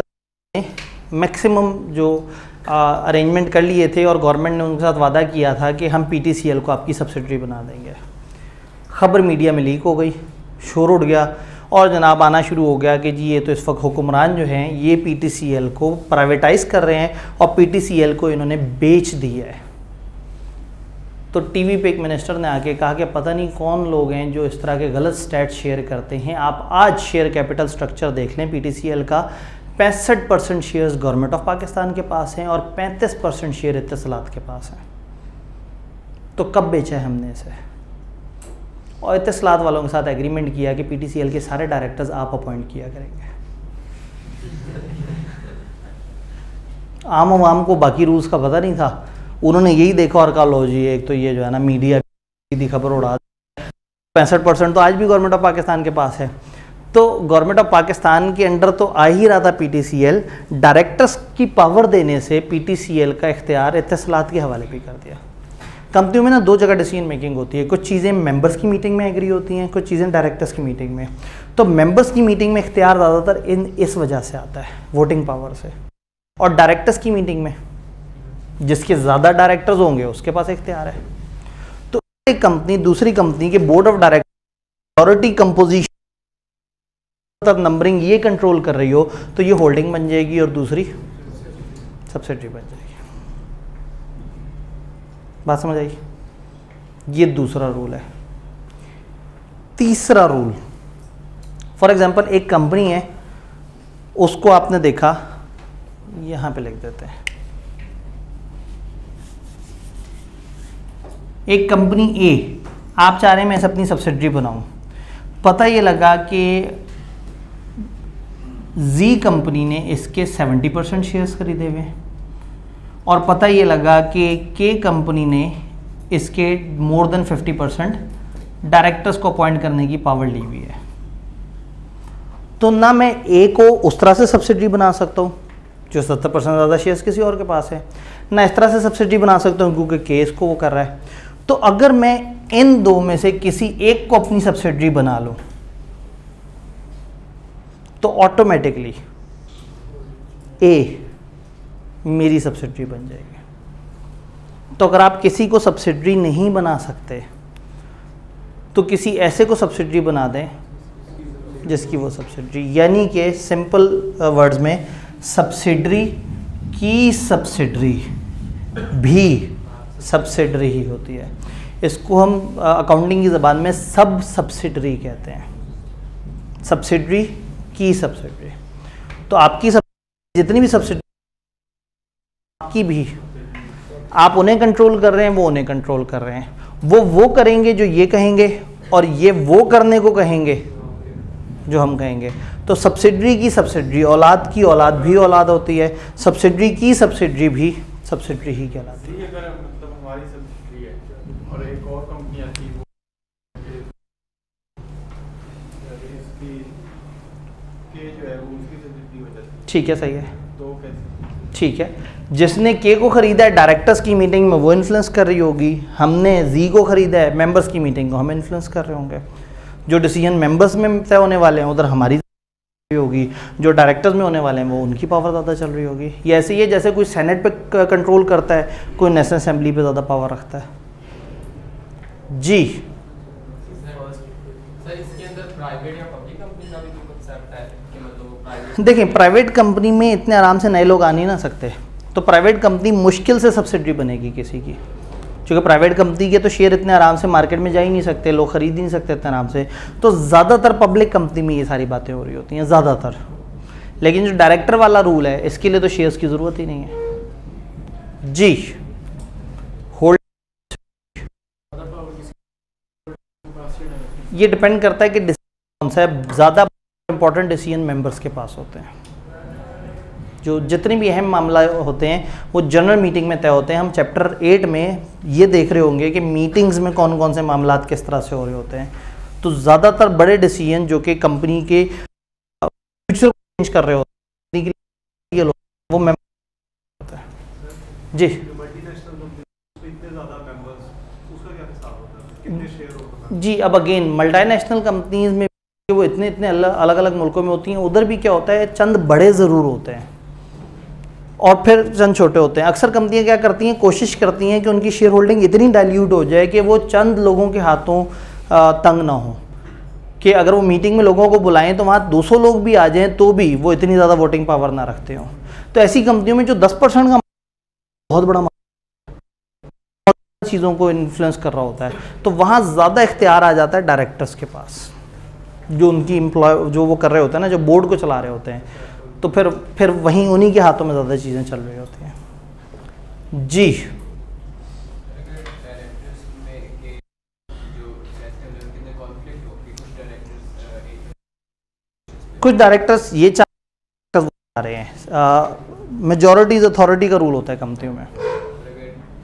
मैक्सिमम जो अरेंजमेंट कर लिए थे और गवर्नमेंट ने उनके साथ वादा किया था कि हम PTCL को आपकी सब्सिडरी बना देंगे। खबर मीडिया में लीक हो गई, शोर उठ गया और जनाब आना शुरू हो गया कि जी ये तो इस वक्त हुक्मरान जो हैं ये PTCL को प्राइवेटाइज़ कर रहे हैं और PTCL को इन्होंने बेच दिया है। तो टीवी पे एक मिनिस्टर ने आके कहा कि पता नहीं कौन लोग हैं जो इस तरह के गलत स्टैट शेयर करते हैं। आप आज शेयर कैपिटल स्ट्रक्चर देख लें PTCL का, 65% शेयर्स गवर्नमेंट ऑफ पाकिस्तान के पास हैं और 35% शेयर इत्तिसलात के पास हैं। तो कब बेचा है हमने इसे? और इत्तेसलात वालों के साथ एग्रीमेंट किया कि पीटीसीएल के सारे डायरेक्टर्स आप अपॉइंट किया करेंगे। आम आवाम को बाकी रूल्स का पता नहीं था, उन्होंने यही देखा और कहा लो जी एक तो ये जो है ना मीडिया की खबर उड़ा, 65% तो आज भी गवर्नमेंट ऑफ पाकिस्तान के पास है। तो गवर्नमेंट ऑफ पाकिस्तान के अंडर तो आ ही रहा था पीटीसीएल, डायरेक्टर्स की पावर देने से पीटीसीएल का इख्तियार इत्तेसलात के हवाले पे कर दिया। कंपनियों में ना दो जगह डिसीजन मेकिंग होती है, कुछ चीज़ें मेंबर्स की मीटिंग में एग्री होती हैं, कुछ चीज़ें डायरेक्टर्स की मीटिंग में। तो मेंबर्स की मीटिंग में इख्तियार ज़्यादातर इस वजह से आता है, वोटिंग पावर से, और डायरेक्टर्स की मीटिंग में जिसके ज़्यादा डायरेक्टर्स होंगे उसके पास इख्तियार है। तो एक कंपनी दूसरी कंपनी के board of director majority composition तक नंबरिंग ये कंट्रोल कर रही हो तो ये होल्डिंग बन जाएगी और दूसरी सब्सिडरी बन जाएगी। बात समझ आई? ये दूसरा रूल है। तीसरा रूल, फॉर एग्जांपल एक कंपनी है, उसको आपने देखा, यहां पे लिख देते हैं, एक कंपनी ए, आप चाह रहे हैं मैं इसे अपनी सब्सिडरी बनाऊं, पता ये लगा कि जी कंपनी ने इसके 70% शेयर्स खरीदे हुए हैं और पता ये लगा कि के कंपनी ने इसके मोर देन 50% डायरेक्टर्स को अपॉइंट करने की पावर ली हुई है। तो ना मैं ए को उस तरह से सब्सिडरी बना सकता हूँ जो 70% ज़्यादा शेयर्स किसी और के पास है, ना इस तरह से सब्सिडरी बना सकता हूँ क्योंकि के इसको वो कर रहा है। तो अगर मैं इन दो में से किसी एक को अपनी सब्सिडरी बना लूँ तो ऑटोमेटिकली ए मेरी सब्सिडरी बन जाएगी। तो अगर आप किसी को सब्सिडरी नहीं बना सकते तो किसी ऐसे को सब्सिडरी बना दें जिसकी वो सब्सिडरी, यानी कि सिंपल वर्ड्स में सब्सिडरी की सब्सिडरी भी सब्सिडरी ही होती है। इसको हम अकाउंटिंग की ज़बान में सब सब्सिडरी कहते हैं, सब्सिडरी की सब्सिडरी। तो आपकी जितनी भी सब्सिडरी आपकी भी, आप उन्हें कंट्रोल कर रहे हैं, वो उन्हें कंट्रोल कर रहे हैं, वो करेंगे जो ये कहेंगे और ये वो करने को कहेंगे जो हम कहेंगे। तो सब्सिडरी की सब्सिडरी, औलाद की औलाद भी औलाद होती है, सब्सिडरी की सब्सिडरी भी सब्सिडरी ही कहलाती है। अगर मतलब हमारी सब्सिडरी है और एक और कंपनी आती है इसकी के जो है वो उसकी सब्सिडरी हो जाती है, ठीक है, सही है, तो कैसे? ठीक है। जिसने के को खरीदा है डायरेक्टर्स की मीटिंग में वो इन्फ्लुएंस कर रही होगी, हमने जी को खरीदा है मेंबर्स की मीटिंग को हम इन्फ्लुएंस कर रहे होंगे। जो डिसीजन मेंबर्स में तय होने वाले हैं उधर हमारी होगी, जो डायरेक्टर्स में होने वाले हैं वो उनकी पावर ज़्यादा चल रही होगी। ये ऐसे ही है जैसे कोई सेनेट पे कंट्रोल करता है, कोई नेशनल असेंबली पे ज़्यादा पावर रखता है। जी सर, इसके अंदर प्राइवेट या पब्लिक कंपनी का भी कोई कांसेप्ट है कि मतलब प्राइवेट? देखिए, प्राइवेट कंपनी में इतने आराम से नए लोग आ नहीं ना सकते, तो प्राइवेट कंपनी मुश्किल से सब्सिडरी बनेगी किसी की, क्योंकि प्राइवेट कंपनी के तो शेयर इतने आराम से मार्केट में जा ही नहीं सकते, लोग खरीद ही नहीं सकते इतने आराम से। तो ज़्यादातर पब्लिक कंपनी में ये सारी बातें हो रही होती हैं ज़्यादातर। लेकिन जो डायरेक्टर वाला रूल है इसके लिए तो शेयर्स की ज़रूरत ही नहीं है। जी होल्ड, ये डिपेंड करता है कि कौन सा है। ज़्यादा इंपॉर्टेंट डिसीजन मेंबर्स के पास होते हैं। जो जितने भी अहम मामला होते हैं वो जनरल मीटिंग में तय होते हैं। हम चैप्टर 8 में ये देख रहे होंगे कि मीटिंग्स में कौन कौन से मामला किस तरह से हो रहे होते हैं। तो ज़्यादातर बड़े डिसीजन जो कि कंपनी के फ्यूचर को चेंज कर रहे होते हैं वो मेंबर होता है। जी जी, अब अगेन मल्टीनेशनल कंपनीज में वो इतने अलग अलग मुल्कों में होती हैं, उधर भी क्या होता है, चंद बड़े ज़रूर होते हैं और फिर चंद छोटे होते हैं। अक्सर कंपनियां क्या करती हैं, कोशिश करती हैं कि उनकी शेयर होल्डिंग इतनी डाइल्यूट हो जाए कि वो चंद लोगों के हाथों तंग ना हो, कि अगर वो मीटिंग में लोगों को बुलाएं तो वहाँ 200 लोग भी आ जाएं तो भी वो इतनी ज़्यादा वोटिंग पावर ना रखते हों। तो ऐसी कंपनियों में जो 10% का बहुत बड़ा चीज़ों को इन्फ्लुएंस कर रहा होता है, तो वहाँ ज़्यादा इख्तियार आ जाता है डायरेक्टर्स के पास, जो उनकी एम्प्लॉय जो वो कर रहे होते हैं ना, जो बोर्ड को चला रहे होते हैं। तो फिर वहीं उन्हीं के हाथों में ज़्यादा चीज़ें चल रही होती हैं। जी कुछ डायरेक्टर्स ये चाह रहे हैं, मेजॉरिटी अथॉरिटी का रूल होता है कंपनियों में। अगर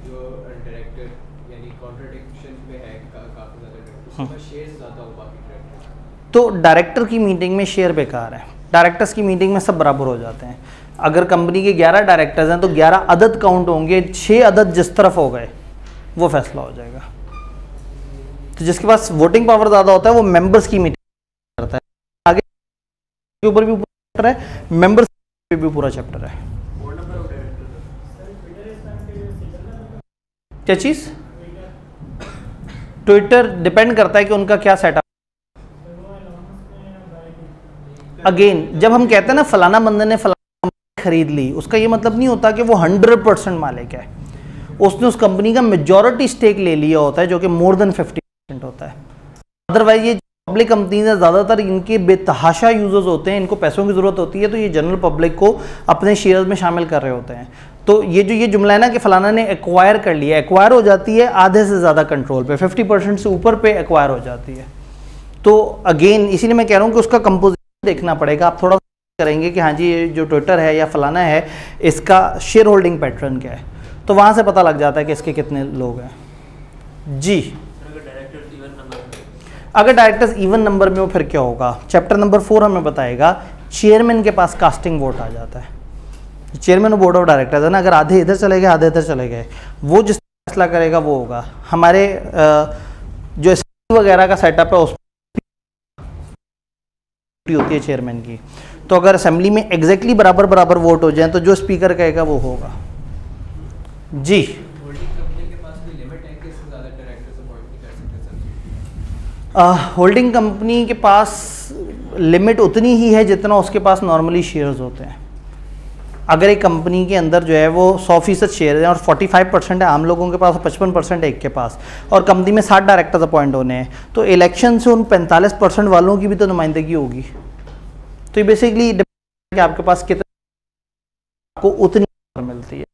जो डायरेक्टर यानी कॉन्ट्रडिक्शन में है काफी ज्यादा डायरेक्टर, उसका शेयर ज्यादा हो बाकी डायरेक्टर, तो डायरेक्टर की मीटिंग में शेयर बेकार है। डायरेक्टर्स की मीटिंग में सब बराबर हो जाते हैं। अगर कंपनी के 11 डायरेक्टर्स हैं तो 11 अदद काउंट होंगे, 6 अदद जिस तरफ हो गए वो फैसला हो जाएगा। तो जिसके पास वोटिंग पावर ज़्यादा होता है वो मेंबर्स की मीटिंग करता है। आगे के ऊपर भी चैप्टर है, मेंबर्स पे भी पूरा चैप्टर है। क्या चीज़? ट्विटर डिपेंड करता है कि उनका क्या सेटअप। अगेन जब हम कहते हैं ना फलाना बंदे ने फलाना कंपनी खरीद ली, उसका ये मतलब नहीं होता कि वो 100% मालिक है। उसने उस कंपनी का मेजॉरिटी स्टेक ले लिया होता है जो कि मोर देन 50% होता है। अदरवाइज ये पब्लिक कंपनीज है, ज़्यादातर इनके बेतहाशा यूजर्स होते हैं, इनको पैसों की ज़रूरत होती है, तो ये जनरल पब्लिक को अपने शेयर्स में शामिल कर रहे होते हैं। तो ये जुमला है ना कि फलाना ने एक्वायर कर लिया, एक्वायर हो जाती है आधे से ज़्यादा कंट्रोल पे, 50% से ऊपर पे एक्वायर हो जाती है। तो अगेन इसीलिए मैं कह रहा हूँ कि उसका कंपोजिशन देखना पड़ेगा। आप थोड़ा करेंगे कि हाँ जी ये जो ट्विटर है या फलाना है इसका शेयर होल्डिंग पैटर्न क्या है, तो वहाँ से पता लग जाता है कि इसके कितने लोग हैं। जी अगर डायरेक्टर्स इवन नंबर में हो फिर क्या होगा? चैप्टर नंबर 4 हमें बताएगा। चेयरमैन के पास कास्टिंग वोट आ जाता है। चेयरमैन बोर्ड ऑफ डायरेक्टर्स है ना, अगर आधे इधर चले गए आधे इधर चले गए, वो जिस फैसला करेगा वो होगा। हमारे जो वगैरह का सेटअप है उसमें होती है चेयरमैन की, तो अगर असेंबली में एग्जैक्टली बराबर बराबर वोट हो जाए तो जो स्पीकर कहेगा वो होगा। जी होल्डिंग कंपनी के पास लिमिट उतनी ही है जितना उसके पास नॉर्मली शेयर्स होते हैं। अगर एक कंपनी के अंदर जो है वो 100% शेयर है और 45% है आम लोगों के पास और 55% है एक के पास, और कंपनी में 60 डायरेक्टर्स अपॉइंट होने हैं, तो इलेक्शन से उन 45% वालों की भी तो नुमाइंदगी होगी। तो ये बेसिकली कि आपके पास कितने आपको उतनी मिलती है।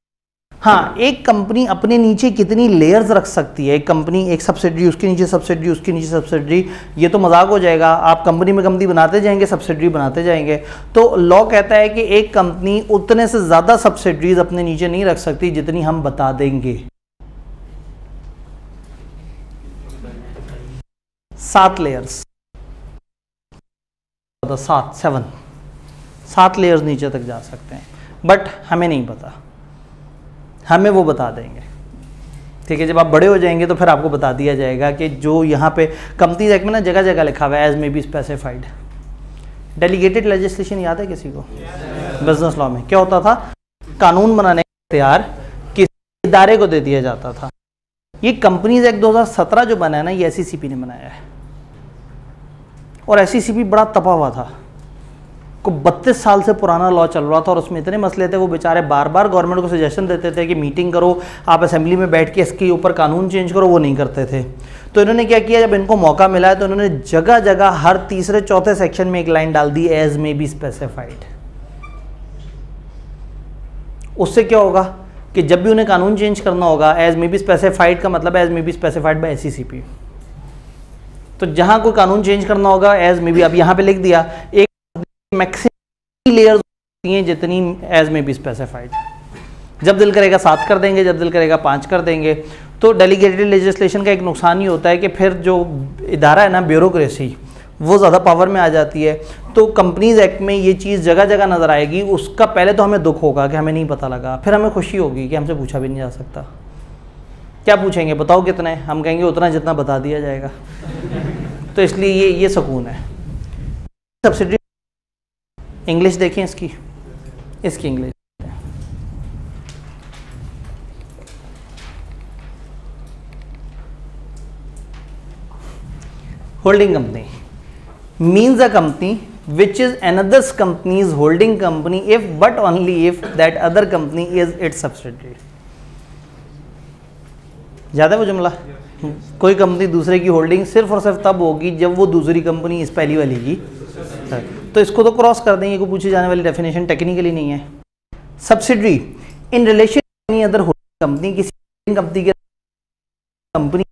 हाँ, एक कंपनी अपने नीचे कितनी लेयर्स रख सकती है, एक कंपनी एक सब्सिडरी उसके नीचे सब्सिडरी उसके नीचे सब्सिडरी, ये तो मजाक हो जाएगा। आप कंपनी में कंपनी बनाते जाएंगे सब्सिडरी बनाते जाएंगे, तो लॉ कहता है कि एक कंपनी उतने से ज़्यादा सब्सिडरीज अपने नीचे नहीं रख सकती जितनी हम बता देंगे। 7 लेयर्स, 7 लेयर्स नीचे तक जा सकते हैं, बट हमें नहीं पता, हमें वो बता देंगे। ठीक है, जब आप बड़े हो जाएंगे तो फिर आपको बता दिया जाएगा कि जो यहाँ पे कंपनीज एक्ट में ना जगह जगह लिखा हुआ है as may be specified. Delegated legislation याद है किसी को? बिजनेस लॉ में क्या होता था? कानून बनाने का इख्तियार किसी इदारे को दे दिया जाता था। ये कंपनीज एक्ट 2017 जो बना है ना, ये SECP ने बनाया है, और SECP बड़ा तपा हुआ था। को 32 साल से पुराना लॉ चल रहा था और उसमें इतने मसले थे, वो बेचारे बार बार गवर्नमेंट को सजेशन देते थे कि मीटिंग करो, आप असेंबली में बैठ के इसके ऊपर कानून चेंज करो, वो नहीं करते थे। तो इन्होंने क्या किया, जब इनको मौका मिला है तो इन्होंने जगह जगह हर तीसरे चौथे सेक्शन में एक लाइन डाल दी, एज मे बी स्पेसिफाइड। उससे क्या होगा कि जब भी उन्हें कानून चेंज करना होगा, एज मे बी स्पेसिफाइड का मतलब as may be specified by SECP। तो जहां कोई कानून चेंज करना होगा एज मे बी, अब यहाँ पे लिख दिया, एक मैक्सिमम लेयर्स होती हैं जितनी एज में बी स्पेसिफाइड। जब दिल करेगा 7 कर देंगे, जब दिल करेगा 5 कर देंगे। तो डेलीगेटेड लेजिस्लेशन का एक नुकसान ये होता है कि फिर जो इदारा है ना, ब्यूरोक्रेसी, वो ज़्यादा पावर में आ जाती है। तो कंपनीज एक्ट में ये चीज़ जगह जगह नज़र आएगी। उसका पहले तो हमें दुख होगा कि हमें नहीं पता लगा, फिर हमें खुशी होगी कि हमसे पूछा भी नहीं जा सकता। क्या पूछेंगे, बताओ कितने, हम कहेंगे उतना जितना बता दिया जाएगा। तो इसलिए ये सुकून है। सब्सिडी इंग्लिश देखें इसकी English. Holding company means a company which is another's company's holding company if but only if that other company is its subsidiary। ज़्यादा वो जुमला, कोई कंपनी दूसरे की होल्डिंग सिर्फ और सिर्फ तब होगी जब वो दूसरी कंपनी इस पहली वाली की है। तो इसको तो क्रॉस कर देंगे, को पूछी जाने वाली डेफिनेशन टेक्निकली नहीं है। Subsidiary in relation any other holding company, किसी कंपनी के company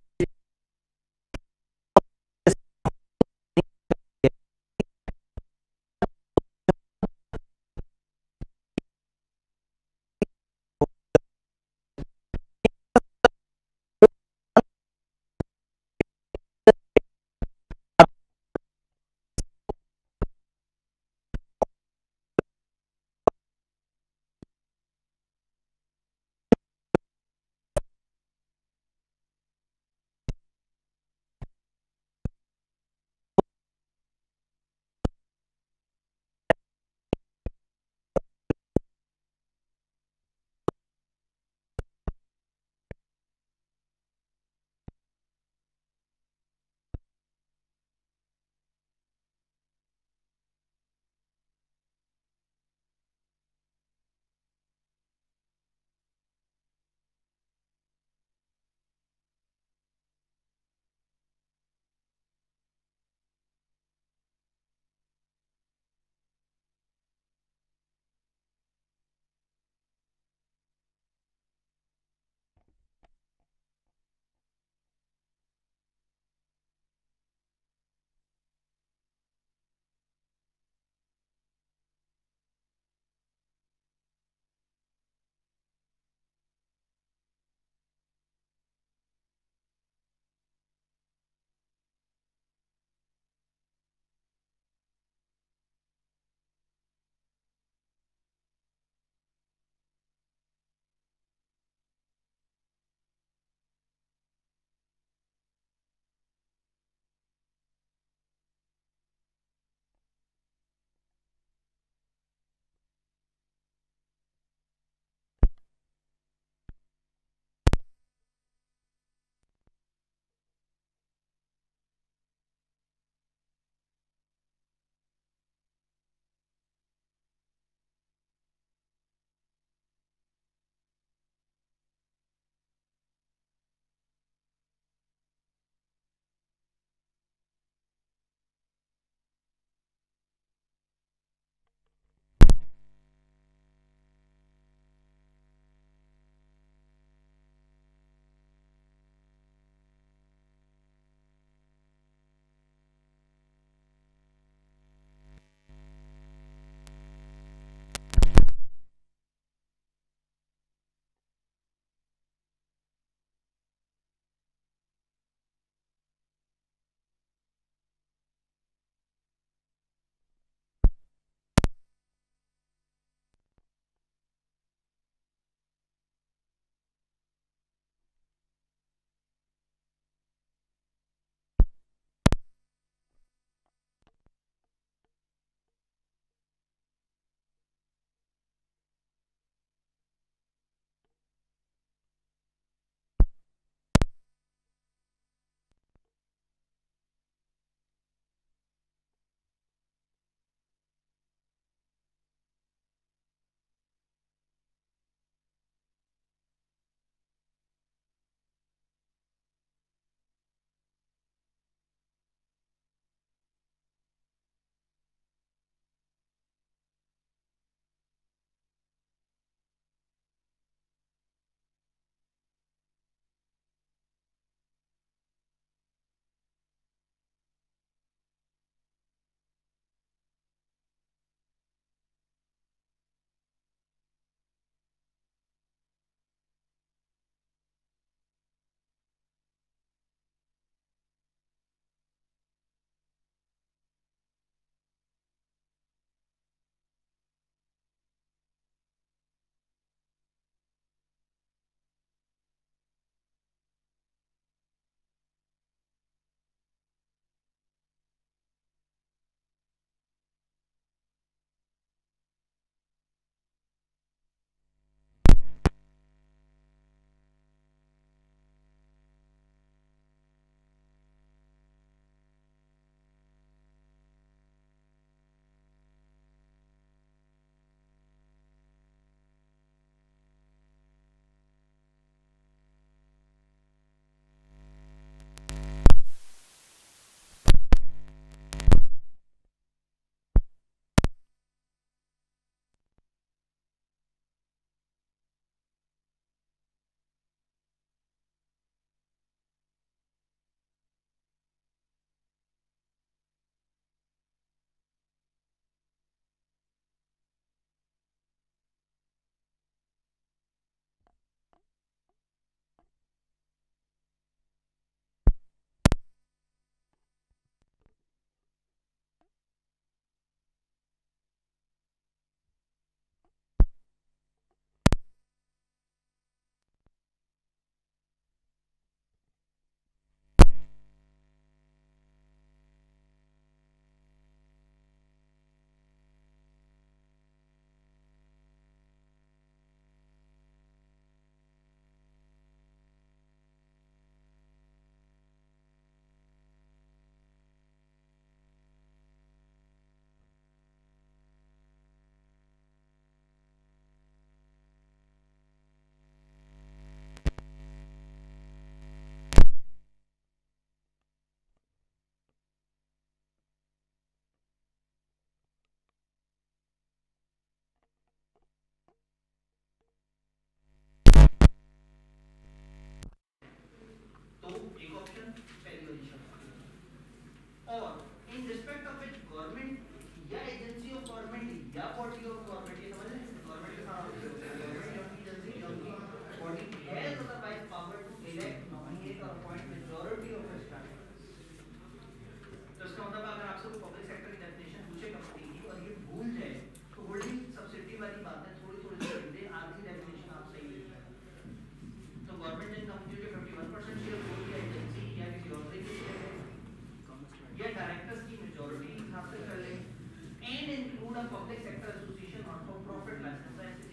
the public sector association not for profit license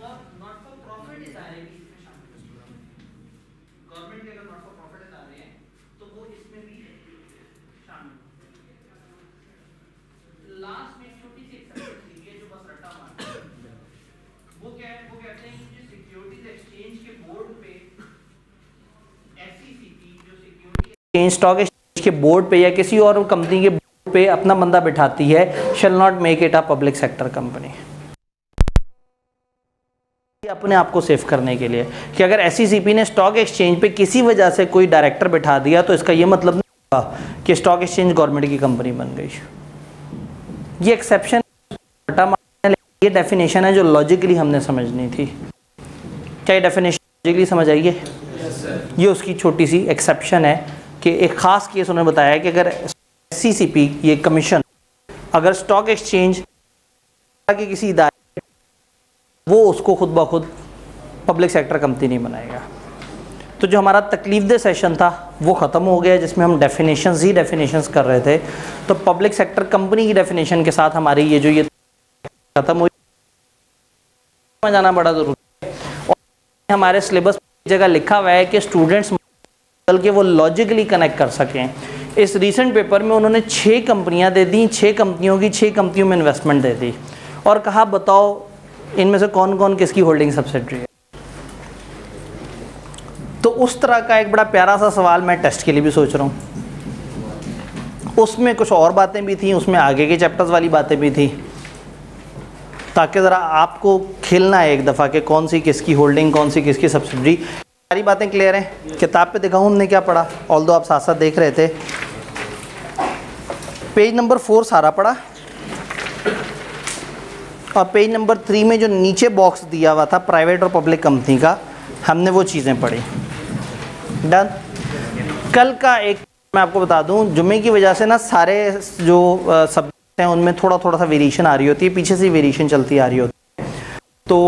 और नॉट फॉर प्रॉफिट इदारे भी इसमें शामिल हैं। गवर्नमेंट के अगर नॉट फॉर प्रॉफिट इदारे हैं तो वो इसमें भी शामिल। लास्ट में छोटी सी एक्सेप्शन थी ये जो बस रटा मार वो क्या है, वो कहते हैं कि जो सिक्योरिटीज एक्सचेंज के बोर्ड पे SECP जो सिक्योरिटी एक्सचेंज स्टॉक एक्सचेंज के बोर्ड पे या किसी और कंपनी के बोर्ड पे अपना बंदा बिठाती है, shall not make it a public sector company. अपने आप को सेव करने के लिए कि अगर SECP ने स्टॉक एक्सचेंज पे किसी वजह से कोई डायरेक्टर बिठा दिया तो इसका ये मतलब नहीं होगा कि स्टॉक एक्सचेंज गवर्नमेंट की कंपनी बन गई। ये एक्सेप्शन, ये डेफिनेशन है जो लॉजिकली हमने समझनी थी। क्या ये डेफिनेशन लॉजिकली समझ आई है? ये उसकी छोटी सी एक्सेप्शन है कि एक ख़ास केस उन्होंने बताया कि अगर SECP ये कमीशन अगर स्टॉक एक्सचेंज के किसी इदारे वो उसको खुद ब खुद पब्लिक सेक्टर कंपनी नहीं बनाएगा। तो जो हमारा तकलीफदेह सेशन था वो ख़त्म हो गया जिसमें हम डेफिनेशंस ही डेफिनेशंस कर रहे थे। तो पब्लिक सेक्टर कंपनी की डेफिनेशन के साथ हमारी ये जो ये ख़त्म हुई, समझ आना बड़ा ज़रूरी है। और हमारे सिलेबस जगह लिखा हुआ है कि स्टूडेंट्स के वो लॉजिकली कनेक्ट कर सकें। इस रीसेंट पेपर में उन्होंने 6 कंपनियां दे दी, 6 कंपनियों की 6 कंपनियों में इन्वेस्टमेंट दे दी और कहा बताओ इनमें से कौन कौन किसकी होल्डिंग सब्सिडरी है। तो उस तरह का एक बड़ा प्यारा सा सवाल मैं टेस्ट के लिए भी सोच रहा हूँ। उसमें कुछ और बातें भी थी, उसमें आगे के चैप्टर्स वाली बातें भी थी, ताकि ज़रा आपको खेलना है एक दफ़ा कि कौन सी किसकी होल्डिंग, कौन सी किसकी सब्सिडरी। सारी बातें क्लियर हैं। किताब पे दिखाऊँ हमने क्या पढ़ा, ऑल्दो आप साथ साथ देख रहे थे। पेज नंबर 4 सारा पढ़ा और पेज नंबर 3 में जो नीचे बॉक्स दिया हुआ था प्राइवेट और पब्लिक कंपनी का, हमने वो चीज़ें पढ़ी। डन। कल का एक मैं आपको बता दूं, जुम्मे की वजह से ना सारे जो सब्जेक्ट हैं उनमें थोड़ा थोड़ा सा वेरिएशन आ रही होती है, पीछे से वेरिएशन चलती आ रही होती है। तो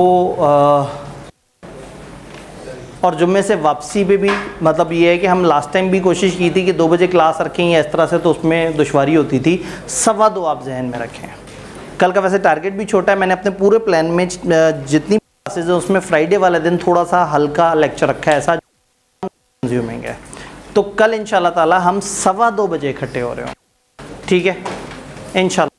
और जुम्मे से वापसी पे भी मतलब ये है कि हम लास्ट टाइम भी कोशिश की थी कि 2 बजे क्लास रखें या इस तरह से, तो उसमें दुश्वारी होती थी। 2:15 आप जहन में रखें। कल का वैसे टारगेट भी छोटा है, मैंने अपने पूरे प्लान में जितनी क्लासेज है उसमें फ्राइडे वाले दिन थोड़ा सा हल्का लेक्चर रखा है, ऐसा कंज्यूमिंग है। तो कल इंशाल्लाह ताला हम 2:15 बजे इकट्ठे हो रहे हो, ठीक है इंशाल्लाह।